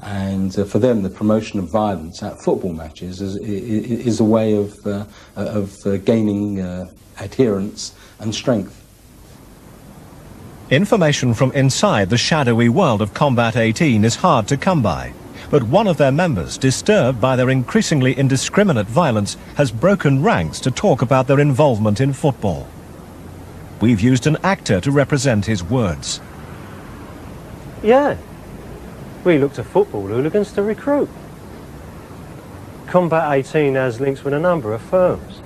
And for them, the promotion of violence at football matches is a way of gaining adherence and strength. Information from inside the shadowy world of Combat 18 is hard to come by, but one of their members, disturbed by their increasingly indiscriminate violence, has broken ranks to talk about their involvement in football. We've used an actor to represent his words. Yeah, we look to football hooligans to recruit. Combat 18 has links with a number of firms.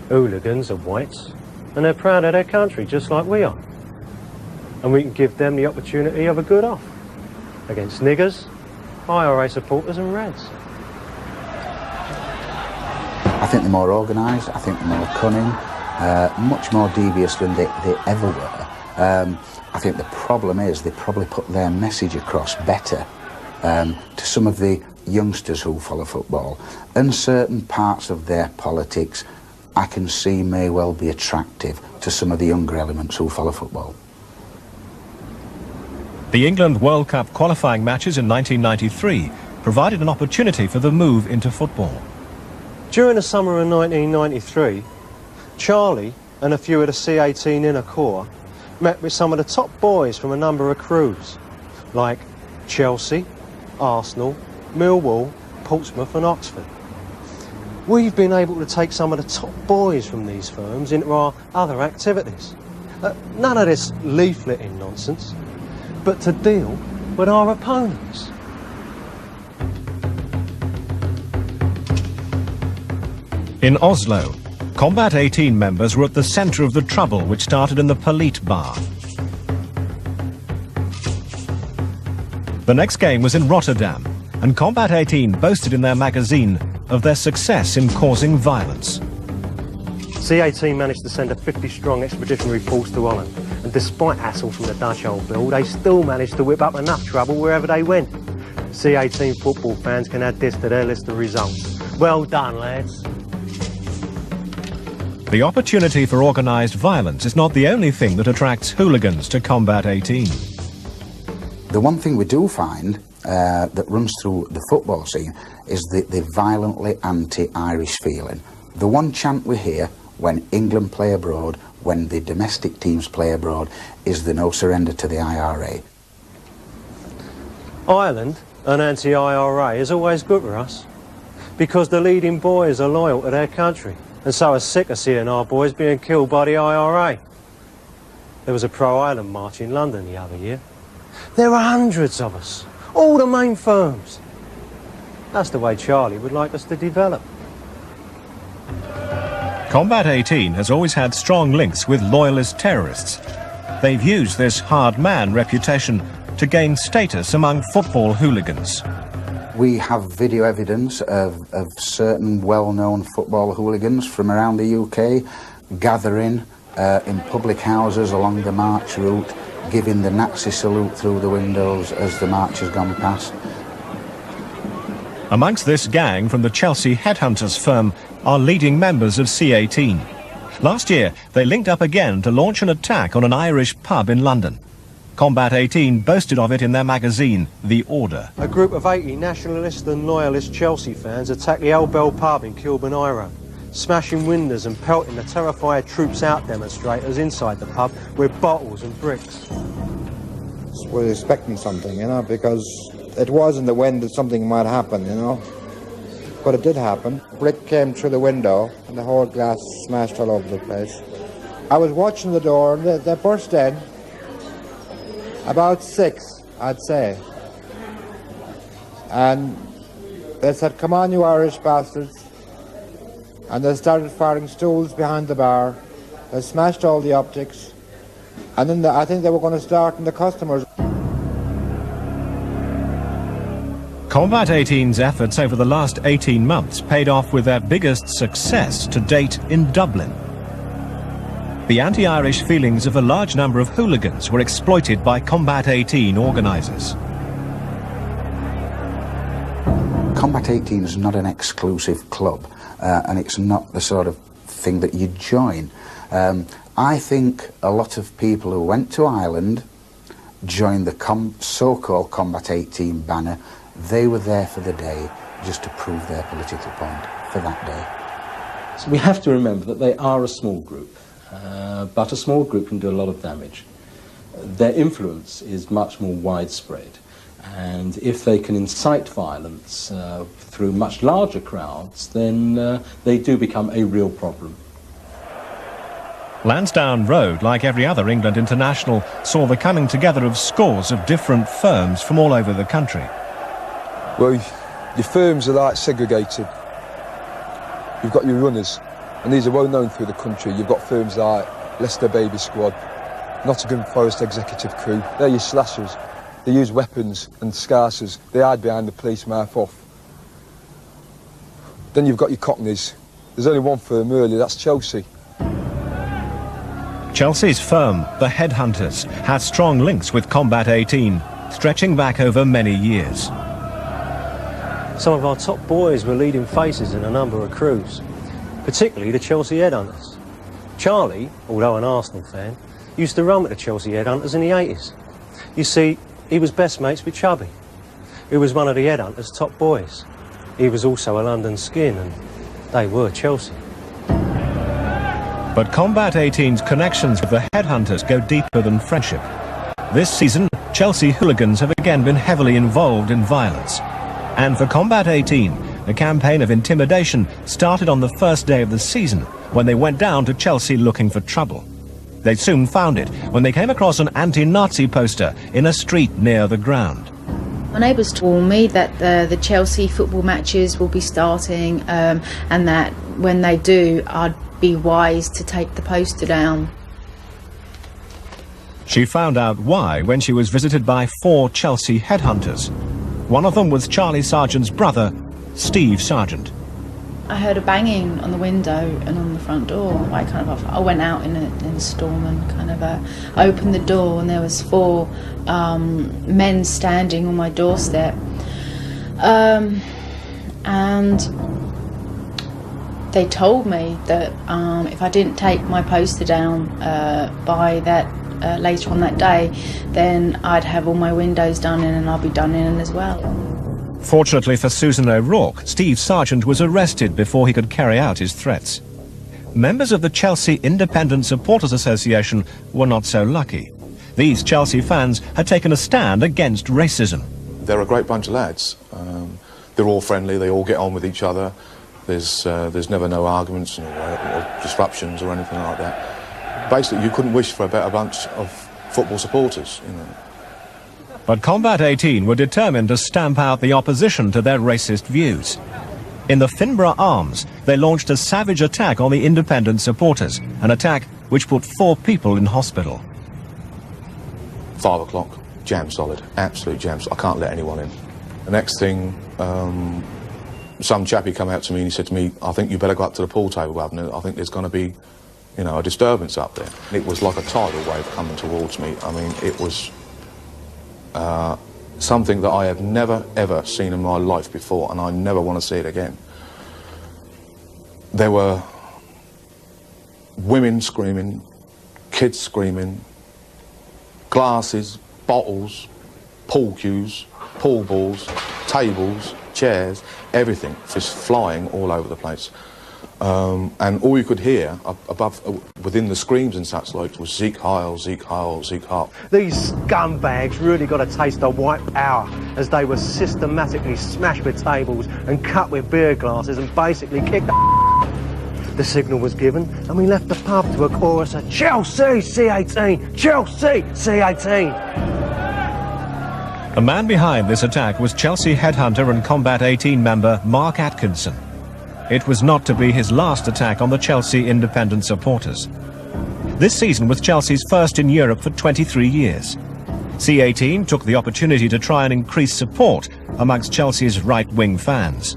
Hooligans are whites, and they're proud of their country just like we are. And we can give them the opportunity of a good off against niggers, IRA supporters and Reds. I think they're more organised, I think they're more cunning, much more devious than they ever were. I think the problem is they probably put their message across better to some of the youngsters who follow football, and certain parts of their politics I can see may well be attractive to some of the younger elements who follow football. The England World Cup qualifying matches in 1993 provided an opportunity for the move into football. During the summer of 1993, Charlie and a few of the C18 inner core met with some of the top boys from a number of crews, like Chelsea, Arsenal, Millwall, Portsmouth and Oxford. We've been able to take some of the top boys from these firms into our other activities. None of this leafleting nonsense, but to deal with our opponents. In Oslo, Combat 18 members were at the centre of the trouble which started in the Polite bar. The next game was in Rotterdam, and Combat 18 boasted in their magazine of their success in causing violence. C18 managed to send a 50-strong expeditionary force to Holland, and despite hassle from the Dutch old bill, they still managed to whip up enough trouble wherever they went. C18 football fans can add this to their list of results. Well done, lads. The opportunity for organised violence is not the only thing that attracts hooligans to Combat 18. The one thing we do find that runs through the football scene is the violently anti-Irish feeling. The one chant we hear when England play abroad, when the domestic teams play abroad, is the no surrender to the IRA. Ireland, an anti-IRA, is always good for us, because the leading boys are loyal to their country, and so are sick of seeing our boys being killed by the IRA. There was a pro-Ireland march in London the other year. There were hundreds of us, all the main firms. That's the way Charlie would like us to develop. Combat 18 has always had strong links with loyalist terrorists. They've used this hard man reputation to gain status among football hooligans. We have video evidence of certain well-known football hooligans from around the UK gathering in public houses along the march route, giving the Nazi salute through the windows as the march has gone past. Amongst this gang from the Chelsea headhunters firm are leading members of C18. Last year, they linked up again to launch an attack on an Irish pub in London. Combat 18 boasted of it in their magazine, The Order. A group of 80 nationalist and loyalist Chelsea fans attacked the Old Bell pub in Kilburn Iro, smashing windows and pelting the terrified Troops Out demonstrators inside the pub with bottles and bricks. We were expecting something, you know, because it was in the wind that something might happen, you know. But it did happen. A brick came through the window and the whole glass smashed all over the place. I was watching the door and they burst in. About 6, I'd say. And they said, "Come on, you Irish bastards." And they started firing stools behind the bar. They smashed all the optics. And then I think they were going to start in the customers. Combat 18's efforts over the last 18 months paid off with their biggest success to date in Dublin. The anti-Irish feelings of a large number of hooligans were exploited by Combat 18 organisers. Combat 18 is not an exclusive club, and it's not the sort of thing that you join. I think a lot of people who went to Ireland joined the so-called Combat 18 banner. They were there for the day just to prove their political point for that day. So we have to remember that they are a small group, but a small group can do a lot of damage. Their influence is much more widespread, and if they can incite violence through much larger crowds, then they do become a real problem. Lansdowne Road, like every other England international, saw the coming together of scores of different firms from all over the country. Well, your firms are like segregated. You've got your runners, and these are well known through the country. You've got firms like Leicester Baby Squad, Nottingham Forest Executive Crew. They're your slashers. They use weapons and scarces. They hide behind the police mouth off. Then you've got your cockneys. There's only one firm really, that's Chelsea. Chelsea's firm, the Headhunters, had strong links with Combat 18, stretching back over many years. Some of our top boys were leading faces in a number of crews, particularly the Chelsea Headhunters. Charlie, although an Arsenal fan, used to run with the Chelsea Headhunters in the 80s. You see, he was best mates with Chubby, who was one of the Headhunters' top boys. He was also a London skin, and they were Chelsea. But Combat 18's connections with the Headhunters go deeper than friendship. This season, Chelsea hooligans have again been heavily involved in violence. And for Combat 18, the campaign of intimidation started on the first day of the season, when they went down to Chelsea looking for trouble. They soon found it when they came across an anti-Nazi poster in a street near the ground. My neighbours told me that the Chelsea football matches will be starting, and that when they do, I'd be wise to take the poster down. She found out why when she was visited by 4 Chelsea Headhunters. One of them was Charlie Sargent's brother, Steve Sargent. I heard a banging on the window and on the front door. I went out in a storm and kind of opened the door, and there was 4 men standing on my doorstep, and they told me that if I didn't take my poster down by that later on that day, then I'd have all my windows done in, and I'll be done in as well. Fortunately for Susan O'Rourke, Steve Sargent was arrested before he could carry out his threats. Members of the Chelsea Independent Supporters Association were not so lucky. These Chelsea fans had taken a stand against racism. They're a great bunch of lads. They're all friendly, they all get on with each other. There's never no arguments or disruptions or anything like that. Basically, you couldn't wish for a better bunch of football supporters, you know. But Combat 18 were determined to stamp out the opposition to their racist views. In the Finborough Arms, they launched a savage attack on the independent supporters, an attack which put 4 people in hospital. 5 o'clock, jam solid, absolute jam solid. I can't let anyone in. The next thing, some chappie come out to me and he said to me, I think you better go up to the pool table, Abner. I think there's going to be, you know, a disturbance up there. It was like a tidal wave coming towards me. I mean, it was something that I have never, ever seen in my life before, and I never want to see it again. There were women screaming, kids screaming, glasses, bottles, pool cues, pool balls, tables, chairs, everything just flying all over the place. And all you could hear above, within the screams and such like was Sieg Heil, Sieg Heil, Sieg Heil. These scumbags really got a taste of white power as they were systematically smashed with tables and cut with beer glasses and basically kicked the signal was given and we left the pub to a chorus of Chelsea C18, Chelsea C18. The man behind this attack was Chelsea Headhunter and Combat 18 member Mark Atkinson. It was not to be his last attack on the Chelsea independent supporters. This season was Chelsea's first in Europe for 23 years. C18 took the opportunity to try and increase support amongst Chelsea's right-wing fans.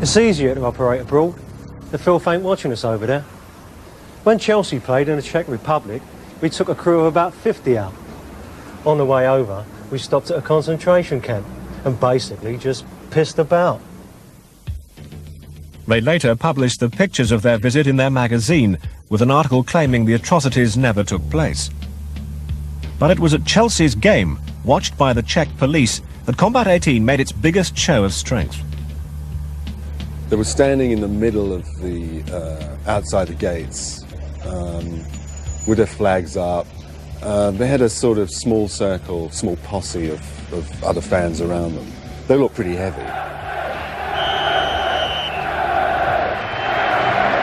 It's easier to operate abroad. The filth ain't watching us over there. When Chelsea played in the Czech Republic, we took a crew of about 50 out. On the way over, we stopped at a concentration camp and basically just pissed about. They later published the pictures of their visit in their magazine, with an article claiming the atrocities never took place. But it was at Chelsea's game, watched by the Czech police, that Combat 18 made its biggest show of strength. They were standing in the middle of the, outside the gates, with their flags up. They had a sort of small circle, small posse of other fans around them. They looked pretty heavy.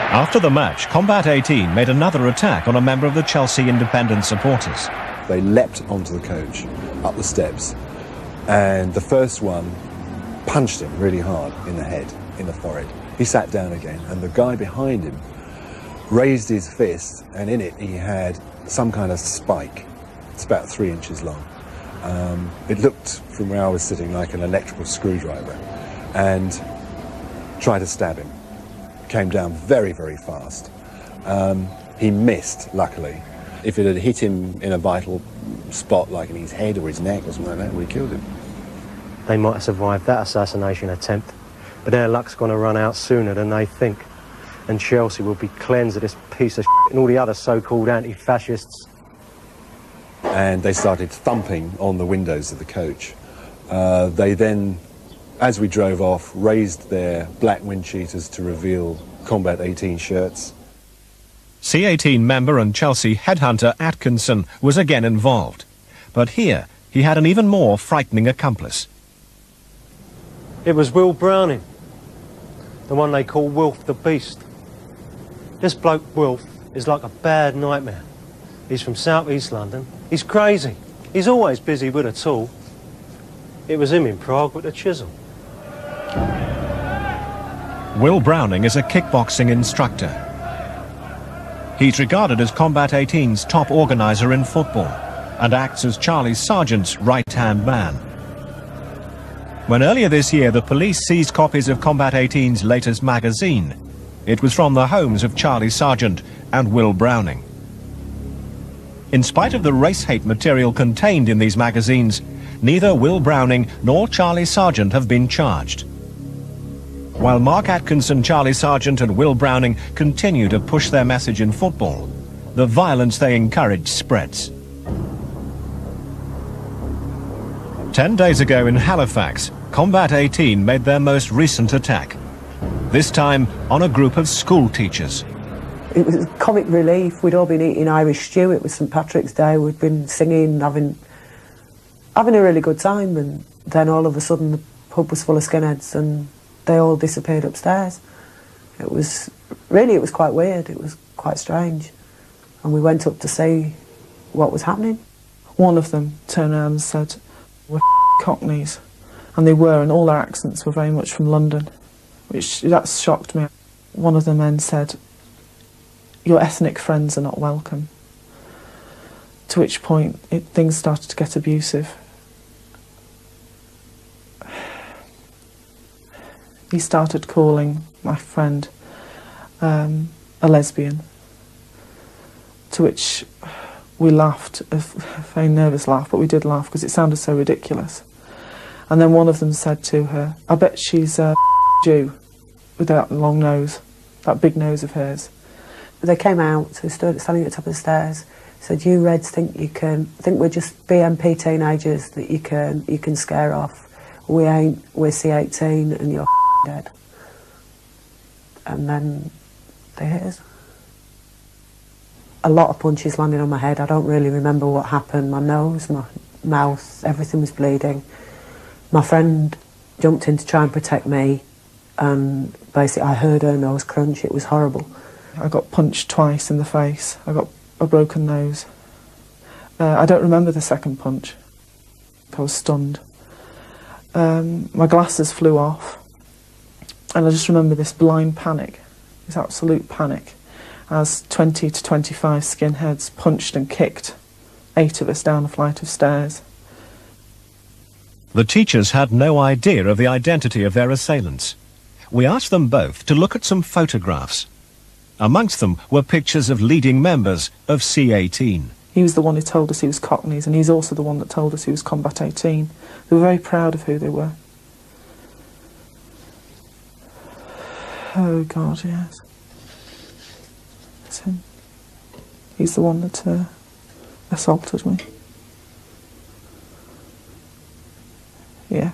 After the match, Combat 18 made another attack on a member of the Chelsea Independent supporters. They leapt onto the coach, up the steps, and the first one punched him really hard in the head, in the forehead. He sat down again, and the guy behind him raised his fist, and in it he had some kind of spike. It's about 3 inches long. It looked, from where I was sitting, like an electrical screwdriver, and tried to stab him. Came down very, very fast. He missed, luckily. If it had hit him in a vital spot, like in his head or his neck or something like that, it would have killed him. They might have survived that assassination attempt, but their luck's going to run out sooner than they think. And Chelsea will be cleansed of this piece of shit and all the other so-called anti-fascists. And they started thumping on the windows of the coach. They then, as we drove off, raised their black wind cheaters to reveal Combat 18 shirts. C18 member and Chelsea headhunter Atkinson was again involved. But here, he had an even more frightening accomplice. It was Will Browning, the one they call Wilf the Beast. This bloke Wilf is like a bad nightmare. He's from South East London. He's crazy. He's always busy with a tool. It was him in Prague with a chisel. Will Browning is a kickboxing instructor. He's regarded as Combat 18's top organiser in football and acts as Charlie Sargent's right-hand man. When earlier this year the police seized copies of Combat 18's latest magazine, it was from the homes of Charlie Sargent and Will Browning. In spite of the race-hate material contained in these magazines, neither Will Browning nor Charlie Sargent have been charged. While Mark Atkinson, Charlie Sargent and Will Browning continue to push their message in football, the violence they encourage spreads. 10 days ago in Halifax, Combat 18 made their most recent attack, this time on a group of school teachers. It was comic relief. We'd all been eating Irish stew. It was St Patrick's Day. We'd been singing, having a really good time, and then all of a sudden the pub was full of skinheads and they all disappeared upstairs. It was quite weird. It was quite strange. And we went up to see what was happening. One of them turned around and said, "We're Cockneys." And they were, and all their accents were very much from London, that shocked me. One of the men said, "Your ethnic friends are not welcome." To which point things started to get abusive. He started calling my friend a lesbian, to which we laughed, a very nervous laugh, but we did laugh because it sounded so ridiculous. And then one of them said to her, "I bet she's a Jew with that long nose, that big nose of hers." They came out, so standing at the top of the stairs, said, "You Reds think we're just BNP teenagers that you can scare off. We ain't, we're C18 and you're dead." And then they hit us. A lot of punches landed on my head. I don't really remember what happened. My nose, my mouth, everything was bleeding. My friend jumped in to try and protect me, and basically I heard her nose crunch. It was horrible. I got punched twice in the face. I got a broken nose. I don't remember the second punch. I was stunned. My glasses flew off, and I just remember this blind panic, this absolute panic, as 20 to 25 skinheads punched and kicked 8 of us down a flight of stairs. The teachers had no idea of the identity of their assailants. We asked them both to look at some photographs. Amongst them were pictures of leading members of C18. He was the one who told us he was Cockneys, and he's also the one that told us he was Combat 18. They were very proud of who they were. Oh God, yes. It's him. He's the one that assaulted me. Yeah.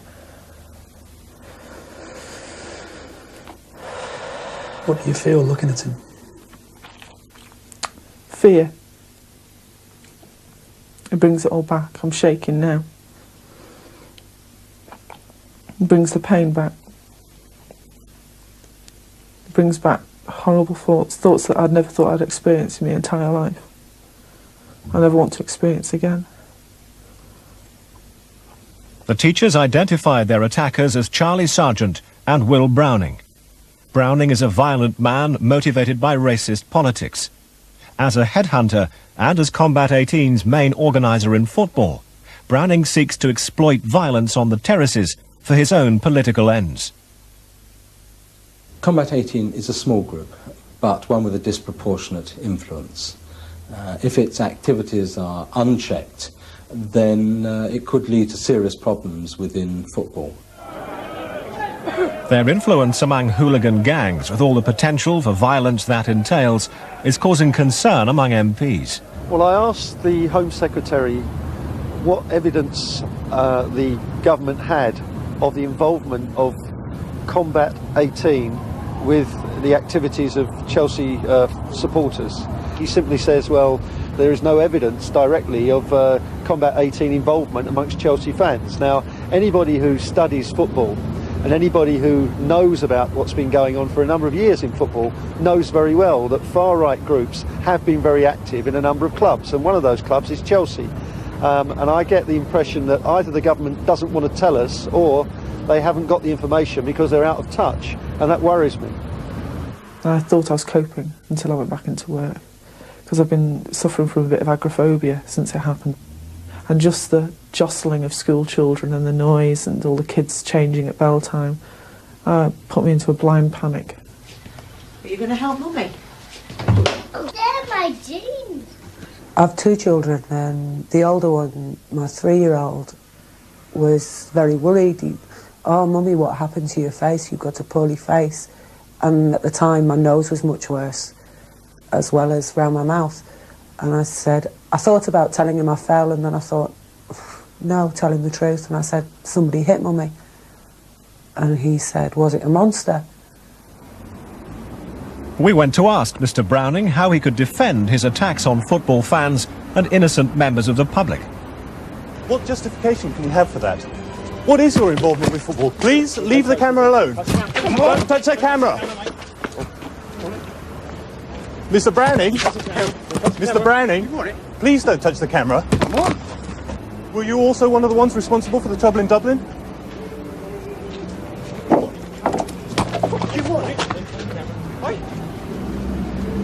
What do you feel looking at him? Fear. It brings it all back. I'm shaking now. It brings the pain back. It brings back horrible thoughts that I'd never thought I'd experience in my entire life. I never want to experience again. The teachers identified their attackers as Charlie Sargent and Will Browning. Browning is a violent man motivated by racist politics. As a headhunter and as Combat 18's main organiser in football, Browning seeks to exploit violence on the terraces for his own political ends. Combat 18 is a small group, but one with a disproportionate influence. If its activities are unchecked, then it could lead to serious problems within football. Their influence among hooligan gangs, with all the potential for violence that entails, is causing concern among MPs. Well, I asked the Home Secretary what evidence the government had of the involvement of Combat 18 with the activities of Chelsea supporters. He simply says, well, there is no evidence directly of Combat 18 involvement amongst Chelsea fans. Now, anybody who studies football and anybody who knows about what's been going on for a number of years in football knows very well that far-right groups have been very active in a number of clubs, and one of those clubs is Chelsea. And I get the impression that either the government doesn't want to tell us or they haven't got the information because they're out of touch, and that worries me. I thought I was coping until I went back into work, because I've been suffering from a bit of agoraphobia since it happened. And just the jostling of school children and the noise and all the kids changing at bell time put me into a blind panic. Are you going to help Mummy? They're my jeans. I have two children, and the older one, my 3-year-old, was very worried. Oh, Mummy, what happened to your face? You've got a poorly face. And at the time, my nose was much worse, as well as round my mouth. And I said, I thought about telling him I fell, and then I thought, no, tell him the truth. And I said, somebody hit Mummy. And he said, was it a monster? We went to ask Mr. Browning how he could defend his attacks on football fans and innocent members of the public. What justification can you have for that? What is your involvement with football? Please leave the camera alone. Don't touch the camera. Mr. Browning, Mr. Browning, please don't touch the camera. Were you also one of the ones responsible for the trouble in Dublin?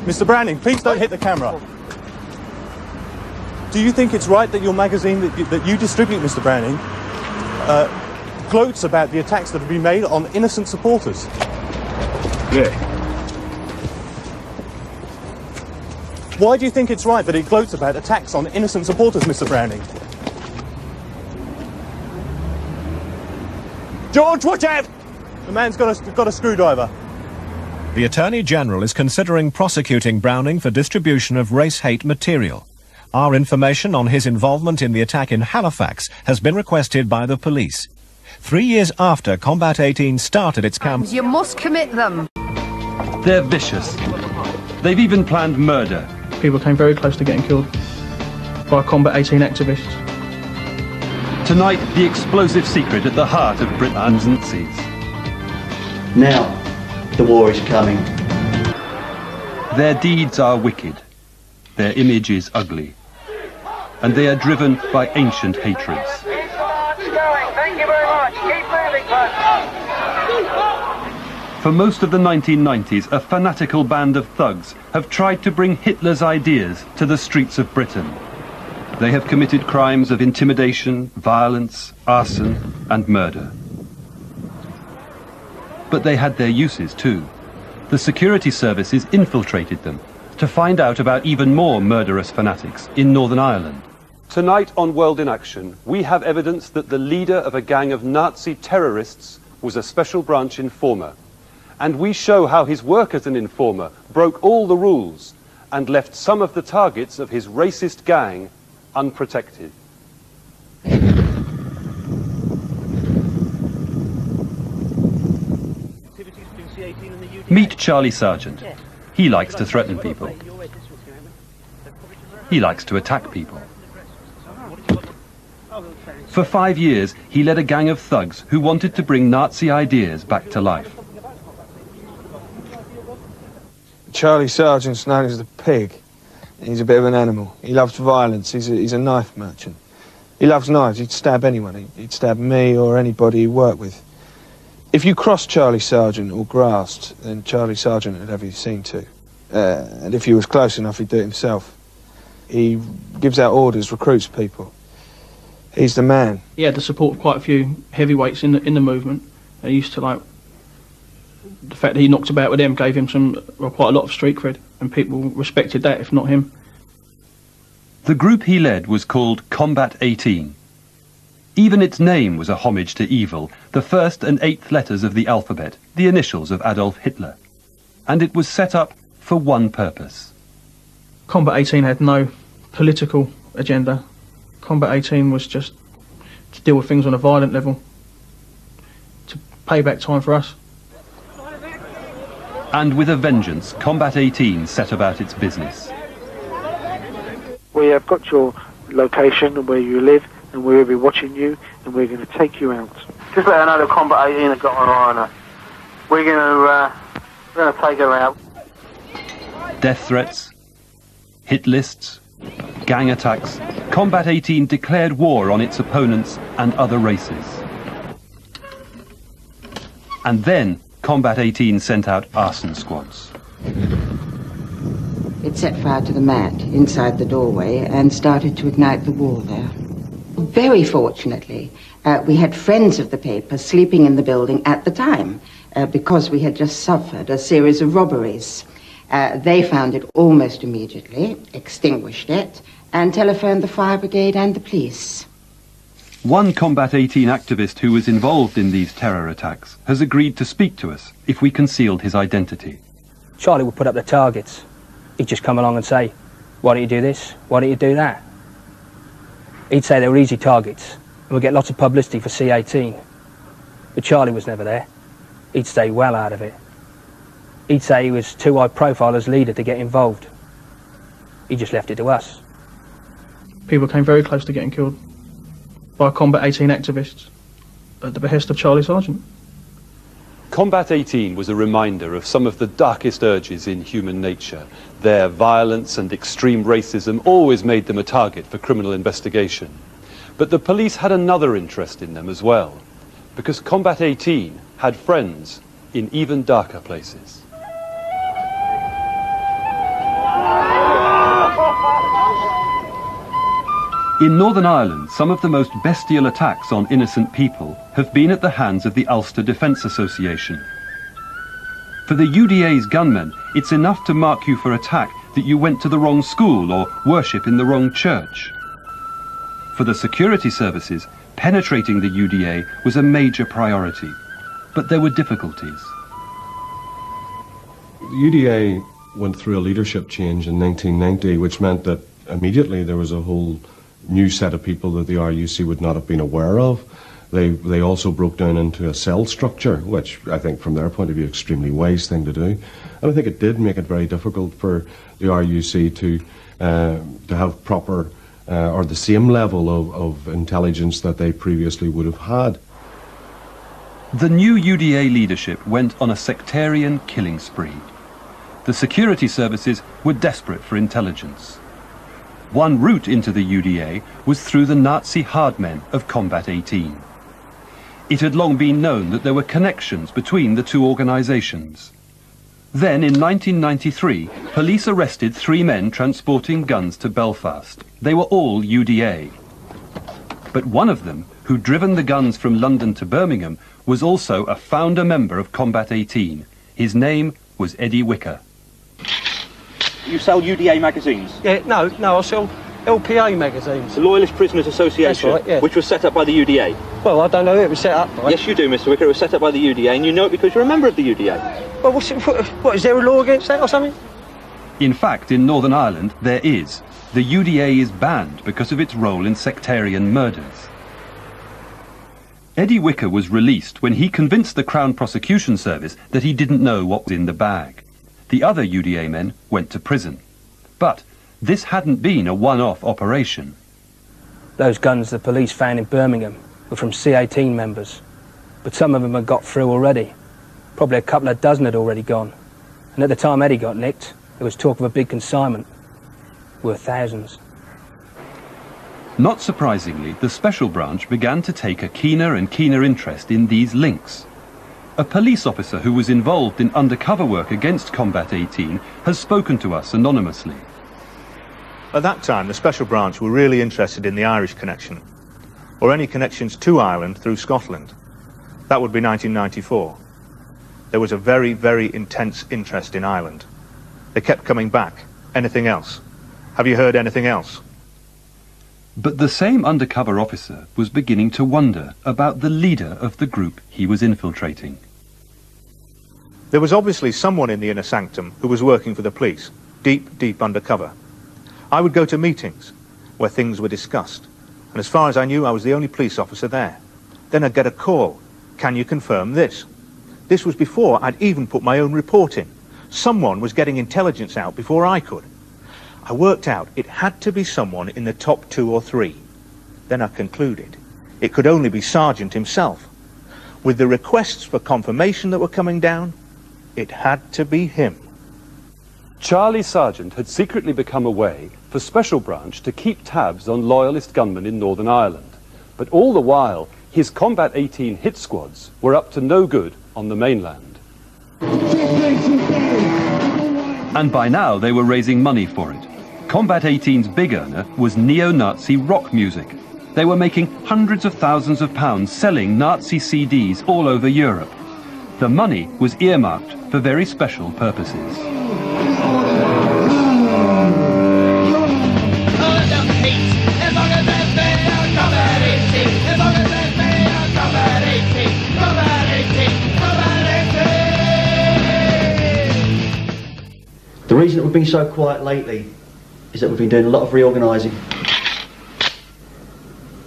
Mr. Browning, please don't hit the camera. Do you think it's right that your magazine that you distribute, Mr. Browning, gloats about the attacks that have been made on innocent supporters? Yeah. Why do you think it's right that it gloats about attacks on innocent supporters, Mr. Browning? George, watch out! The man's got a screwdriver. The Attorney General is considering prosecuting Browning for distribution of race-hate material. Our information on his involvement in the attack in Halifax has been requested by the police. 3 years after Combat 18 started its campaign... You must commit them. They're vicious. They've even planned murder. People came very close to getting killed by Combat 18 activists. Tonight, the explosive secret at the heart of Britain's Nazis. Now, the war is coming. Their deeds are wicked. Their image is ugly. And they are driven by ancient hatreds. Thank you very much. Keep moving, folks. For most of the 1990s, a fanatical band of thugs have tried to bring Hitler's ideas to the streets of Britain. They have committed crimes of intimidation, violence, arson, and murder. But they had their uses too. The security services infiltrated them to find out about even more murderous fanatics in Northern Ireland. Tonight on World in Action, we have evidence that the leader of a gang of Nazi terrorists was a special branch informer. And we show how his work as an informer broke all the rules and left some of the targets of his racist gang unprotected. Meet Charlie Sargent. He likes to threaten people. He likes to attack people. For 5 years, he led a gang of thugs who wanted to bring Nazi ideas back to life. Charlie Sargent's known as the pig. He's a bit of an animal. He loves violence. He's a knife merchant. He loves knives. He'd stab anyone. He'd stab me or anybody he worked with. If you crossed Charlie Sargent or grasped, then Charlie Sargent would have you seen to. And if he was close enough, he'd do it himself. He gives out orders, recruits people. He's the man. He had the support of quite a few heavyweights in the movement. He used to, like, the fact that he knocked about with them gave him quite a lot of street cred, and people respected that, if not him. The group he led was called Combat 18. Even its name was a homage to evil, the first and 8th letters of the alphabet, the initials of Adolf Hitler. And it was set up for one purpose. Combat 18 had no political agenda. Combat 18 was just to deal with things on a violent level, to pay back time for us. And with a vengeance, Combat 18 set about its business. We have got your location and where you live, and we'll be watching you, and we're going to take you out. Just let her know that Combat 18 have got an eye on her. We're going to take her out. Death threats, hit lists, gang attacks. Combat 18 declared war on its opponents and other races. And then Combat 18 sent out arson squads. It set fire to the mat inside the doorway and started to ignite the wall there. Very fortunately, we had friends of the paper sleeping in the building at the time because we had just suffered a series of robberies. They found it almost immediately, extinguished it, and telephoned the fire brigade and the police. One Combat 18 activist who was involved in these terror attacks has agreed to speak to us if we concealed his identity. Charlie would put up the targets. He'd just come along and say, why don't you do this? Why don't you do that? He'd say they were easy targets and would get lots of publicity for C18. But Charlie was never there. He'd stay well out of it. He'd say he was too high profile as leader to get involved. He just left it to us. People came very close to getting killed by Combat 18 activists at the behest of Charlie Sargent. Combat 18 was a reminder of some of the darkest urges in human nature. Their violence and extreme racism always made them a target for criminal investigation. But the police had another interest in them as well, because Combat 18 had friends in even darker places. In Northern Ireland, some of the most bestial attacks on innocent people have been at the hands of the Ulster Defence Association. For the UDA's gunmen, it's enough to mark you for attack that you went to the wrong school or worship in the wrong church. For the security services, penetrating the UDA was a major priority, but there were difficulties. The UDA went through a leadership change in 1990, which meant that immediately there was a whole new set of people that the RUC would not have been aware of. They also broke down into a cell structure, which I think from their point of view, extremely wise thing to do. And I think it did make it very difficult for the RUC to have proper or the same level of intelligence that they previously would have had. The new UDA leadership went on a sectarian killing spree. The security services were desperate for intelligence. One route into the UDA was through the Nazi hardmen of Combat 18. It had long been known that there were connections between the two organizations. Then, in 1993, police arrested 3 men transporting guns to Belfast. They were all UDA. But one of them, who'd driven the guns from London to Birmingham, was also a founder member of Combat 18. His name was Eddie Wicker. You sell UDA magazines? Yeah, no, I sell LPA magazines. The Loyalist Prisoners Association, That's right, yeah. which was set up by the UDA. Well, I don't know who it was set up by. Yes, you do, Mr. Wicker. It was set up by the UDA, and you know it because you're a member of the UDA. Well, what is there a law against that or something? In fact, in Northern Ireland, there is. The UDA is banned because of its role in sectarian murders. Eddie Wicker was released when he convinced the Crown Prosecution Service that he didn't know what was in the bag. The other UDA men went to prison. But this hadn't been a one-off operation. Those guns the police found in Birmingham were from C-18 members, but some of them had got through already. Probably a couple of dozen had already gone. And at the time Eddie got nicked, there was talk of a big consignment, worth thousands. Not surprisingly, the Special Branch began to take a keener and keener interest in these links. A police officer who was involved in undercover work against Combat 18 has spoken to us anonymously. At that time, the Special Branch were really interested in the Irish connection, or any connections to Ireland through Scotland. That would be 1994. There was a very, very intense interest in Ireland. They kept coming back. Anything else? Have you heard anything else? But the same undercover officer was beginning to wonder about the leader of the group he was infiltrating. There was obviously someone in the inner sanctum who was working for the police, deep, deep undercover. I would go to meetings where things were discussed, and as far as I knew, I was the only police officer there. Then I'd get a call. Can you confirm this? This was before I'd even put my own report in. Someone was getting intelligence out before I could. I worked out it had to be someone in the top 2 or 3. Then I concluded it could only be Sargent himself. With the requests for confirmation that were coming down, it had to be him. Charlie Sargent had secretly become a way for Special Branch to keep tabs on loyalist gunmen in Northern Ireland. But all the while, his Combat 18 hit squads were up to no good on the mainland. And by now they were raising money for it. Combat 18's big earner was neo-Nazi rock music. They were making hundreds of thousands of pounds selling Nazi CDs all over Europe. The money was earmarked for very special purposes. The reason that we've been so quiet lately is that we've been doing a lot of reorganising,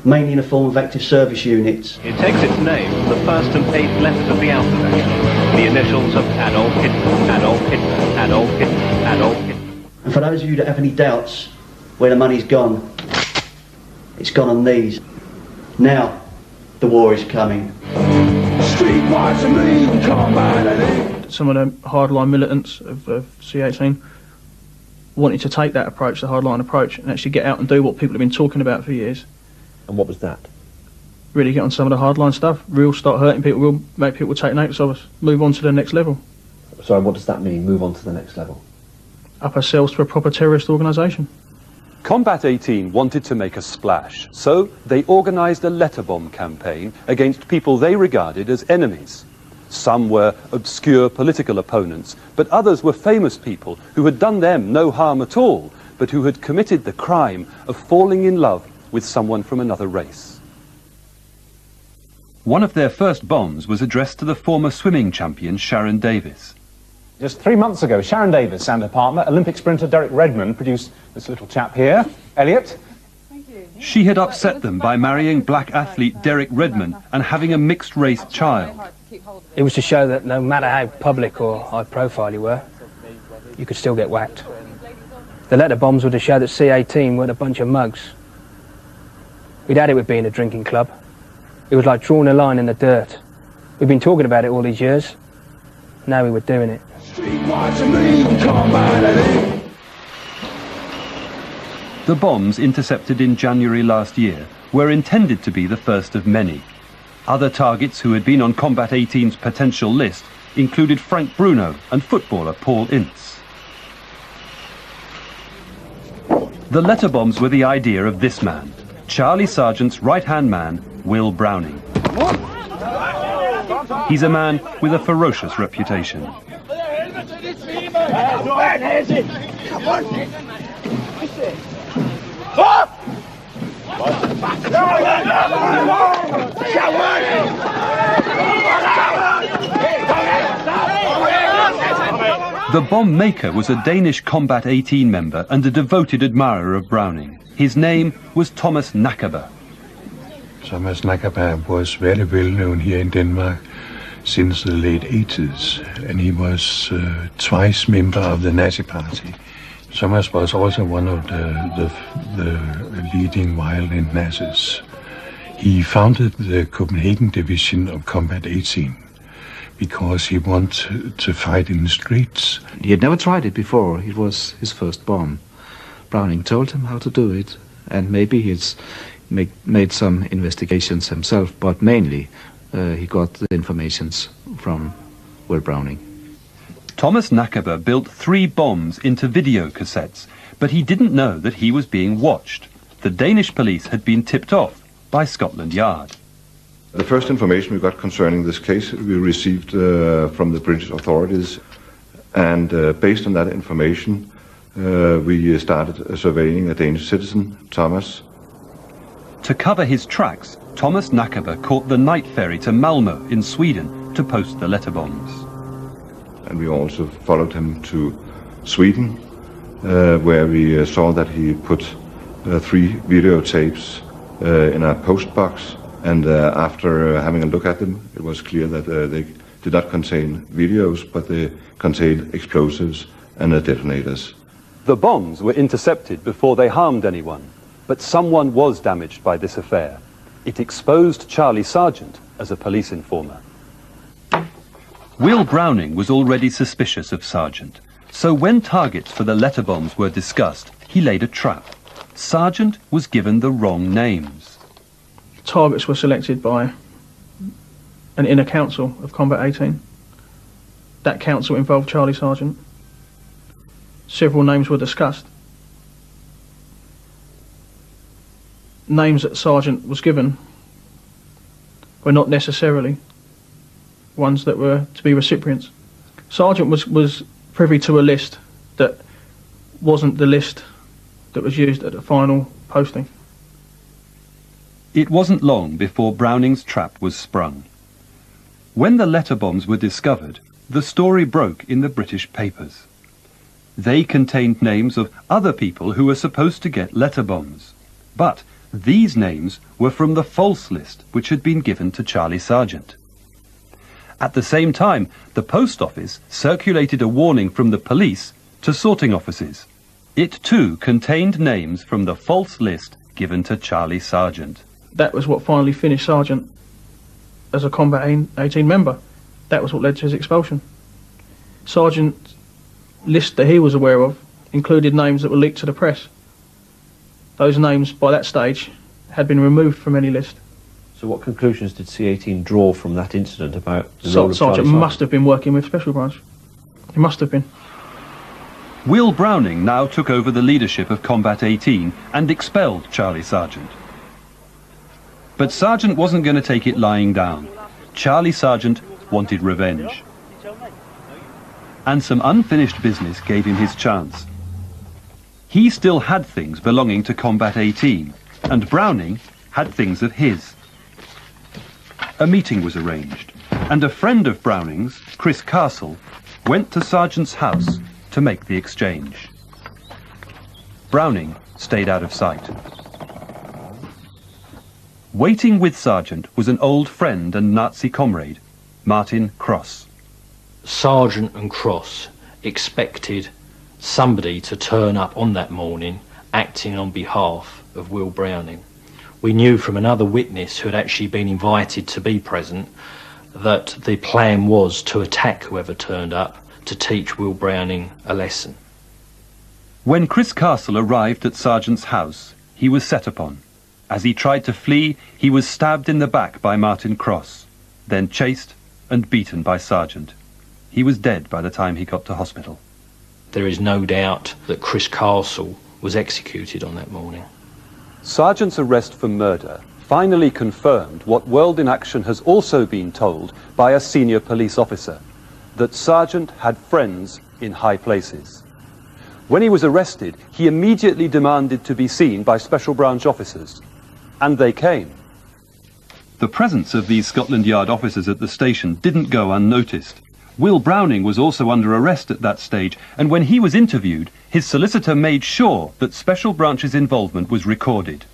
mainly in the form of active service units. It takes its name from the first and eighth letters of the alphabet, the initials of Adolf Hitler, Adolf Hitler, Adolf Hitler, Adolf Hitler. And for those of you that have any doubts where the money's gone, it's gone on these. Now, the war is coming. Some of the hardline militants of C18 wanted to take that approach, the hardline approach, and actually get out and do what people have been talking about for years. And what was that? Really get on some of the hardline stuff, start hurting people, real make people take notice of us, move on to the next level. Sorry, what does that mean, move on to the next level? Up ourselves to a proper terrorist organisation. Combat 18 wanted to make a splash, so they organised a letter bomb campaign against people they regarded as enemies. Some were obscure political opponents, but others were famous people who had done them no harm at all, but who had committed the crime of falling in love with someone from another race. One of their first bombs was addressed to the former swimming champion Sharon Davis. Just 3 months ago, Sharon Davis and her partner, Olympic sprinter Derek Redmond, produced this little chap here. Elliot? She had upset them by marrying black athlete Derek Redmond and having a mixed-race child. It was to show that no matter how public or high profile you were, you could still get whacked. The letter bombs were to show that C18 weren't a bunch of mugs. We'd had it with being a drinking club. It was like drawing a line in the dirt. We'd been talking about it all these years. Now we were doing it. The bombs intercepted in January last year were intended to be the first of many. Other targets who had been on Combat 18's potential list included Frank Bruno and footballer Paul Ince. The letter bombs were the idea of this man, Charlie Sargent's right-hand man, Will Browning. He's a man with a ferocious reputation. The bomb maker was a Danish Combat 18 member and a devoted admirer of Browning. His name was Thomas Nakabe. Thomas Nakaba was very well known here in Denmark since the late 80s, and he was twice member of the Nazi Party. Thomas was also one of the leading violent Nazis. He founded the Copenhagen division of Combat 18 because he wanted to fight in the streets. He had never tried it before. It was his first bomb. Browning told him how to do it, and maybe he's made some investigations himself, but mainly he got the informations from Will Browning. Thomas Nakaba built 3 bombs into video cassettes, but he didn't know that he was being watched. The Danish police had been tipped off by Scotland Yard. The first information we got concerning this case we received from the British authorities, and based on that information we started surveying a Danish citizen, Thomas. To cover his tracks, Thomas Nakaba caught the night ferry to Malmö in Sweden to post the letter bombs. And we also followed him to Sweden, where we saw that he put 3 videotapes in a post box, and after having a look at them, it was clear that they did not contain videos, but they contained explosives and detonators. The bombs were intercepted before they harmed anyone, but someone was damaged by this affair. It exposed Charlie Sargent as a police informer. Will Browning was already suspicious of Sargent, so when targets for the letter bombs were discussed, he laid a trap. Sargent was given the wrong names. Targets were selected by an inner council of Combat 18. That council involved Charlie Sargent. Several names were discussed. Names that Sargent was given were not necessarily ones that were to be recipients. Sargent was privy to a list that wasn't the list that was used at the final posting. It wasn't long before Browning's trap was sprung. When the letter bombs were discovered, the story broke in the British papers. They contained names of other people who were supposed to get letter bombs, but these names were from the false list which had been given to Charlie Sargent. At the same time, the post office circulated a warning from the police to sorting offices. It too contained names from the false list given to Charlie Sargent. That was what finally finished Sargent as a Combat 18 member. That was what led to his expulsion. Sargent's list that he was aware of included names that were leaked to the press. Those names, by that stage, had been removed from any list. So what conclusions did C18 draw from that incident about the role of Sargent must have been working with Special Branch. He must have been. Will Browning now took over the leadership of Combat 18 and expelled Charlie Sargent. But Sargent wasn't going to take it lying down. Charlie Sargent wanted revenge. And some unfinished business gave him his chance. He still had things belonging to Combat 18, and Browning had things of his. A meeting was arranged, and a friend of Browning's, Chris Castle, went to Sargent's house to make the exchange. Browning stayed out of sight. Waiting with Sargent was an old friend and Nazi comrade, Martin Cross. Sargent and Cross expected somebody to turn up on that morning acting on behalf of Will Browning. We knew from another witness who had actually been invited to be present that the plan was to attack whoever turned up to teach Will Browning a lesson. When Chris Castle arrived at Sargent's house, he was set upon. As he tried to flee, he was stabbed in the back by Martin Cross, then chased and beaten by Sargent. He was dead by the time he got to hospital. There is no doubt that Chris Castle was executed on that morning. Sargent's arrest for murder finally confirmed what World in Action has also been told by a senior police officer, that Sargent had friends in high places. When he was arrested, he immediately demanded to be seen by Special Branch officers, and they came. The presence of these Scotland Yard officers at the station didn't go unnoticed. Will Browning was also under arrest at that stage, and when he was interviewed, his solicitor made sure that Special Branch's involvement was recorded.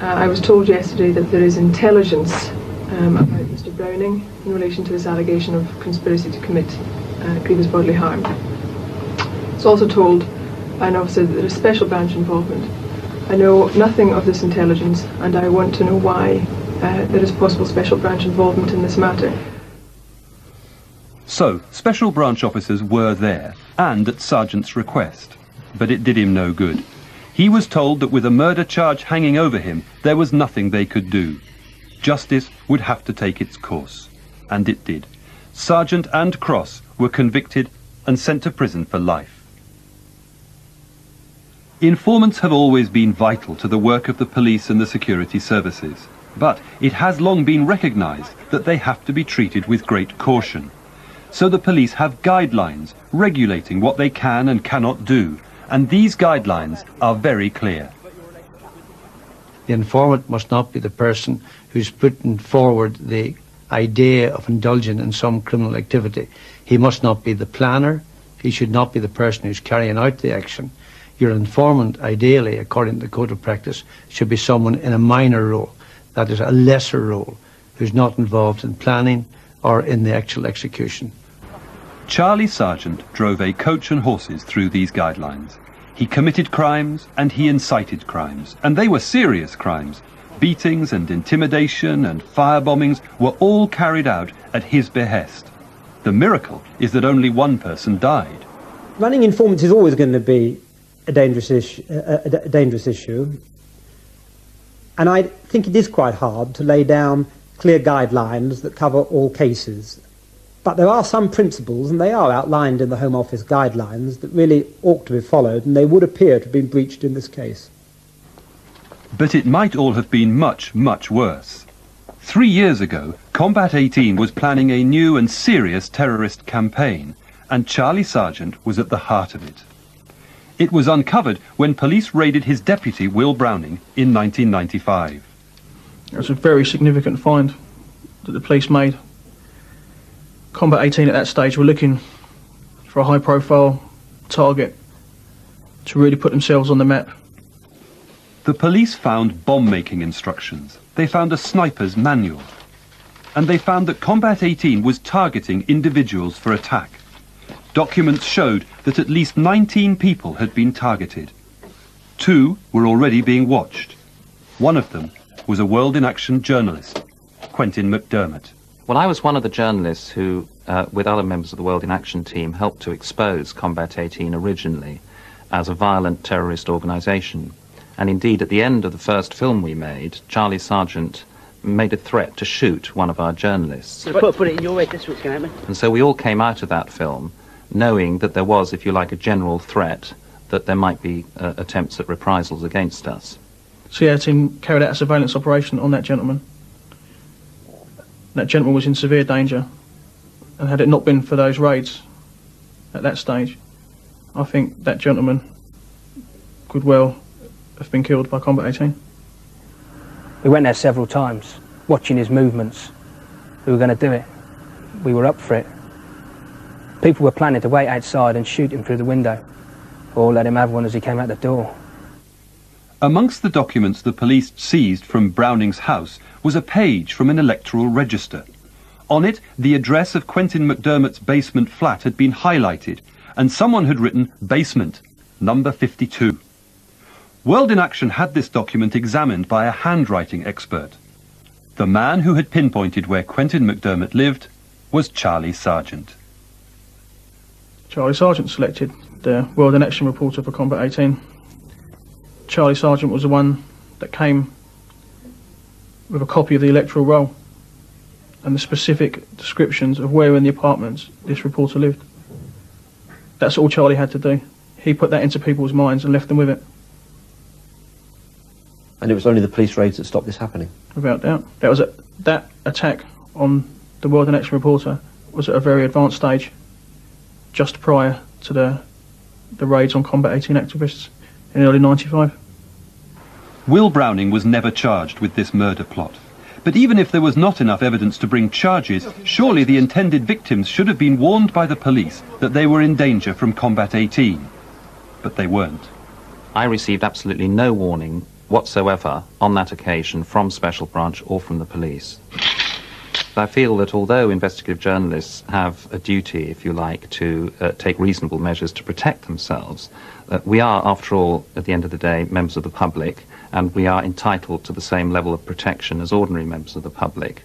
I was told yesterday that there is intelligence about Mr. Browning in relation to this allegation of conspiracy to commit grievous bodily harm. I was also told by an officer that there is special branch involvement. I know nothing of this intelligence, and I want to know why there is possible special branch involvement in this matter. So, special branch officers were there, and at Sargent's request. But it did him no good. He was told that with a murder charge hanging over him, there was nothing they could do. Justice would have to take its course. And it did. Sargent and Cross were convicted and sent to prison for life. Informants have always been vital to the work of the police and the security services. But it has long been recognised that they have to be treated with great caution. So the police have guidelines regulating what they can and cannot do, and these guidelines are very clear. The informant must not be the person who's putting forward the idea of indulging in some criminal activity. He must not be the planner. He should not be the person who's carrying out the action. Your informant, ideally, according to the code of practice, should be someone in a minor role, that is a lesser role, who's not involved in planning or in the actual execution. Charlie Sargent drove a coach and horses through these guidelines. He committed crimes and he incited crimes, and they were serious crimes. Beatings and intimidation and firebombings were all carried out at his behest. The miracle is that only one person died. Running informants is always going to be a dangerous issue, and I think it is quite hard to lay down clear guidelines that cover all cases. But there are some principles, and they are outlined in the Home Office guidelines, that really ought to be followed, and they would appear to have been breached in this case. But it might all have been much, much worse. 3 years ago, Combat 18 was planning a new and serious terrorist campaign, and Charlie Sargent was at the heart of it. It was uncovered when police raided his deputy, Will Browning, in 1995. It was a very significant find that the police made. Combat 18 at that stage were looking for a high-profile target to really put themselves on the map. The police found bomb-making instructions. They found a sniper's manual. And they found that Combat 18 was targeting individuals for attack. Documents showed that at least 19 people had been targeted. 2 were already being watched. One of them was a World in Action journalist, Quentin McDermott. Well, I was one of the journalists who, with other members of the World in Action team, helped to expose Combat 18 originally as a violent terrorist organisation. And indeed, at the end of the first film we made, Charlie Sargent made a threat to shoot one of our journalists. So put it in your head, that's what's going to happen. And so we all came out of that film knowing that there was, if you like, a general threat that there might be attempts at reprisals against us. So our team carried out a surveillance operation on that gentleman. That gentleman was in severe danger, and had it not been for those raids at that stage, I think that gentleman could well have been killed by Combat 18. We went there several times, watching his movements. We were going to do it. We were up for it. People were planning to wait outside and shoot him through the window, or let him have one as he came out the door. Amongst the documents the police seized from Browning's house was a page from an electoral register. On it, the address of Quentin McDermott's basement flat had been highlighted, and someone had written basement, number 52. World in Action had this document examined by a handwriting expert. The man who had pinpointed where Quentin McDermott lived was Charlie Sargent. Charlie Sargent selected the World in Action reporter for Combat 18. Charlie Sargent was the one that came with a copy of the electoral roll and the specific descriptions of where in the apartments this reporter lived. That's all Charlie had to do. He put that into people's minds and left them with it. And it was only the police raids that stopped this happening? Without doubt. That attack on the World in Action reporter was at a very advanced stage, just prior to the raids on Combat 18 activists in early '95. Will Browning was never charged with this murder plot. But even if there was not enough evidence to bring charges, surely the intended victims should have been warned by the police that they were in danger from Combat 18. But they weren't. I received absolutely no warning whatsoever on that occasion from Special Branch or from the police. I feel that although investigative journalists have a duty, if you like, to take reasonable measures to protect themselves, we are, after all, at the end of the day, members of the public, and we are entitled to the same level of protection as ordinary members of the public.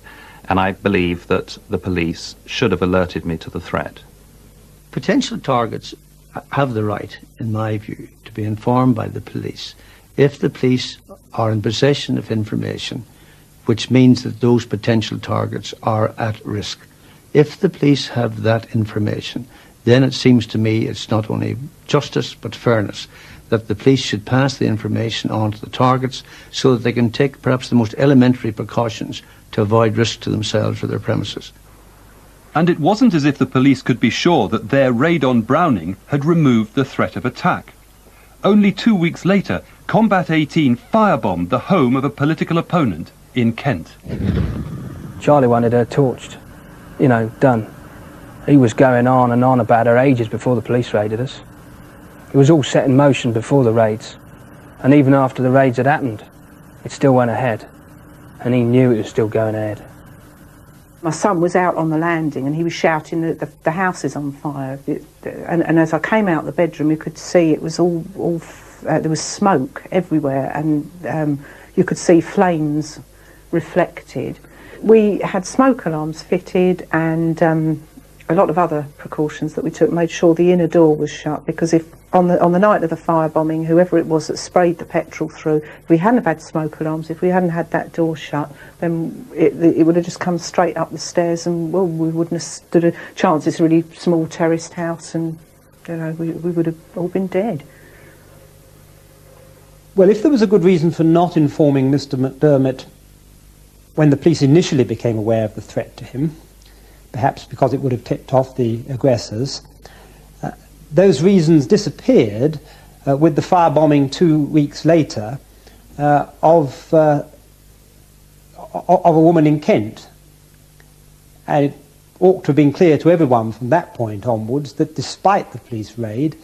And I believe that the police should have alerted me to the threat. Potential targets have the right, in my view, to be informed by the police if the police are in possession of information which means that those potential targets are at risk. If the police have that information, then it seems to me it's not only justice but fairness that the police should pass the information on to the targets so that they can take perhaps the most elementary precautions to avoid risk to themselves or their premises. And it wasn't as if the police could be sure that their raid on Browning had removed the threat of attack. Only 2 weeks later, Combat 18 firebombed the home of a political opponent in Kent. Charlie wanted her torched, you know, done. He was going on and on about her ages before the police raided us. It was all set in motion before the raids, and even after the raids had happened, it still went ahead, and he knew it was still going ahead. My son was out on the landing and he was shouting that the house is on fire. And as I came out of the bedroom, you could see it was all there was smoke everywhere, and you could see flames reflected. We had smoke alarms fitted, and a lot of other precautions that we took made sure the inner door was shut, because if on the night of the firebombing, whoever it was that sprayed the petrol through, if we hadn't have had smoke alarms, if we hadn't had that door shut, then it would have just come straight up the stairs, and well, we wouldn't have stood a chance. It's a really small terraced house, and you know, we would have all been dead. Well, if there was a good reason for not informing Mr. McDermott when the police initially became aware of the threat to him, perhaps because it would have tipped off the aggressors, those reasons disappeared with the firebombing 2 weeks later of a woman in Kent. And it ought to have been clear to everyone from that point onwards that despite the police raid,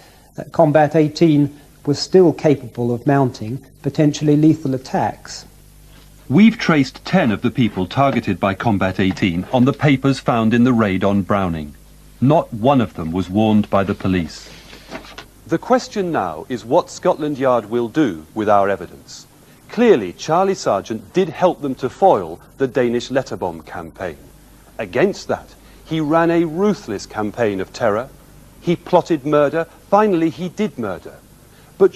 Combat 18 was still capable of mounting potentially lethal attacks. We've traced 10 of the people targeted by Combat 18 on the papers found in the raid on Browning. Not one of them was warned by the police. The question now is what Scotland Yard will do with our evidence. Clearly, Charlie Sargent did help them to foil the Danish letter bomb campaign. Against that, he ran a ruthless campaign of terror. He plotted murder. Finally, he did murder. But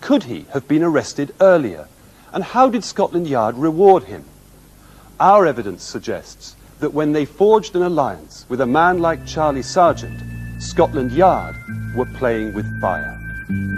could he have been arrested earlier? And how did Scotland Yard reward him? Our evidence suggests that when they forged an alliance with a man like Charlie Sargent, Scotland Yard were playing with fire.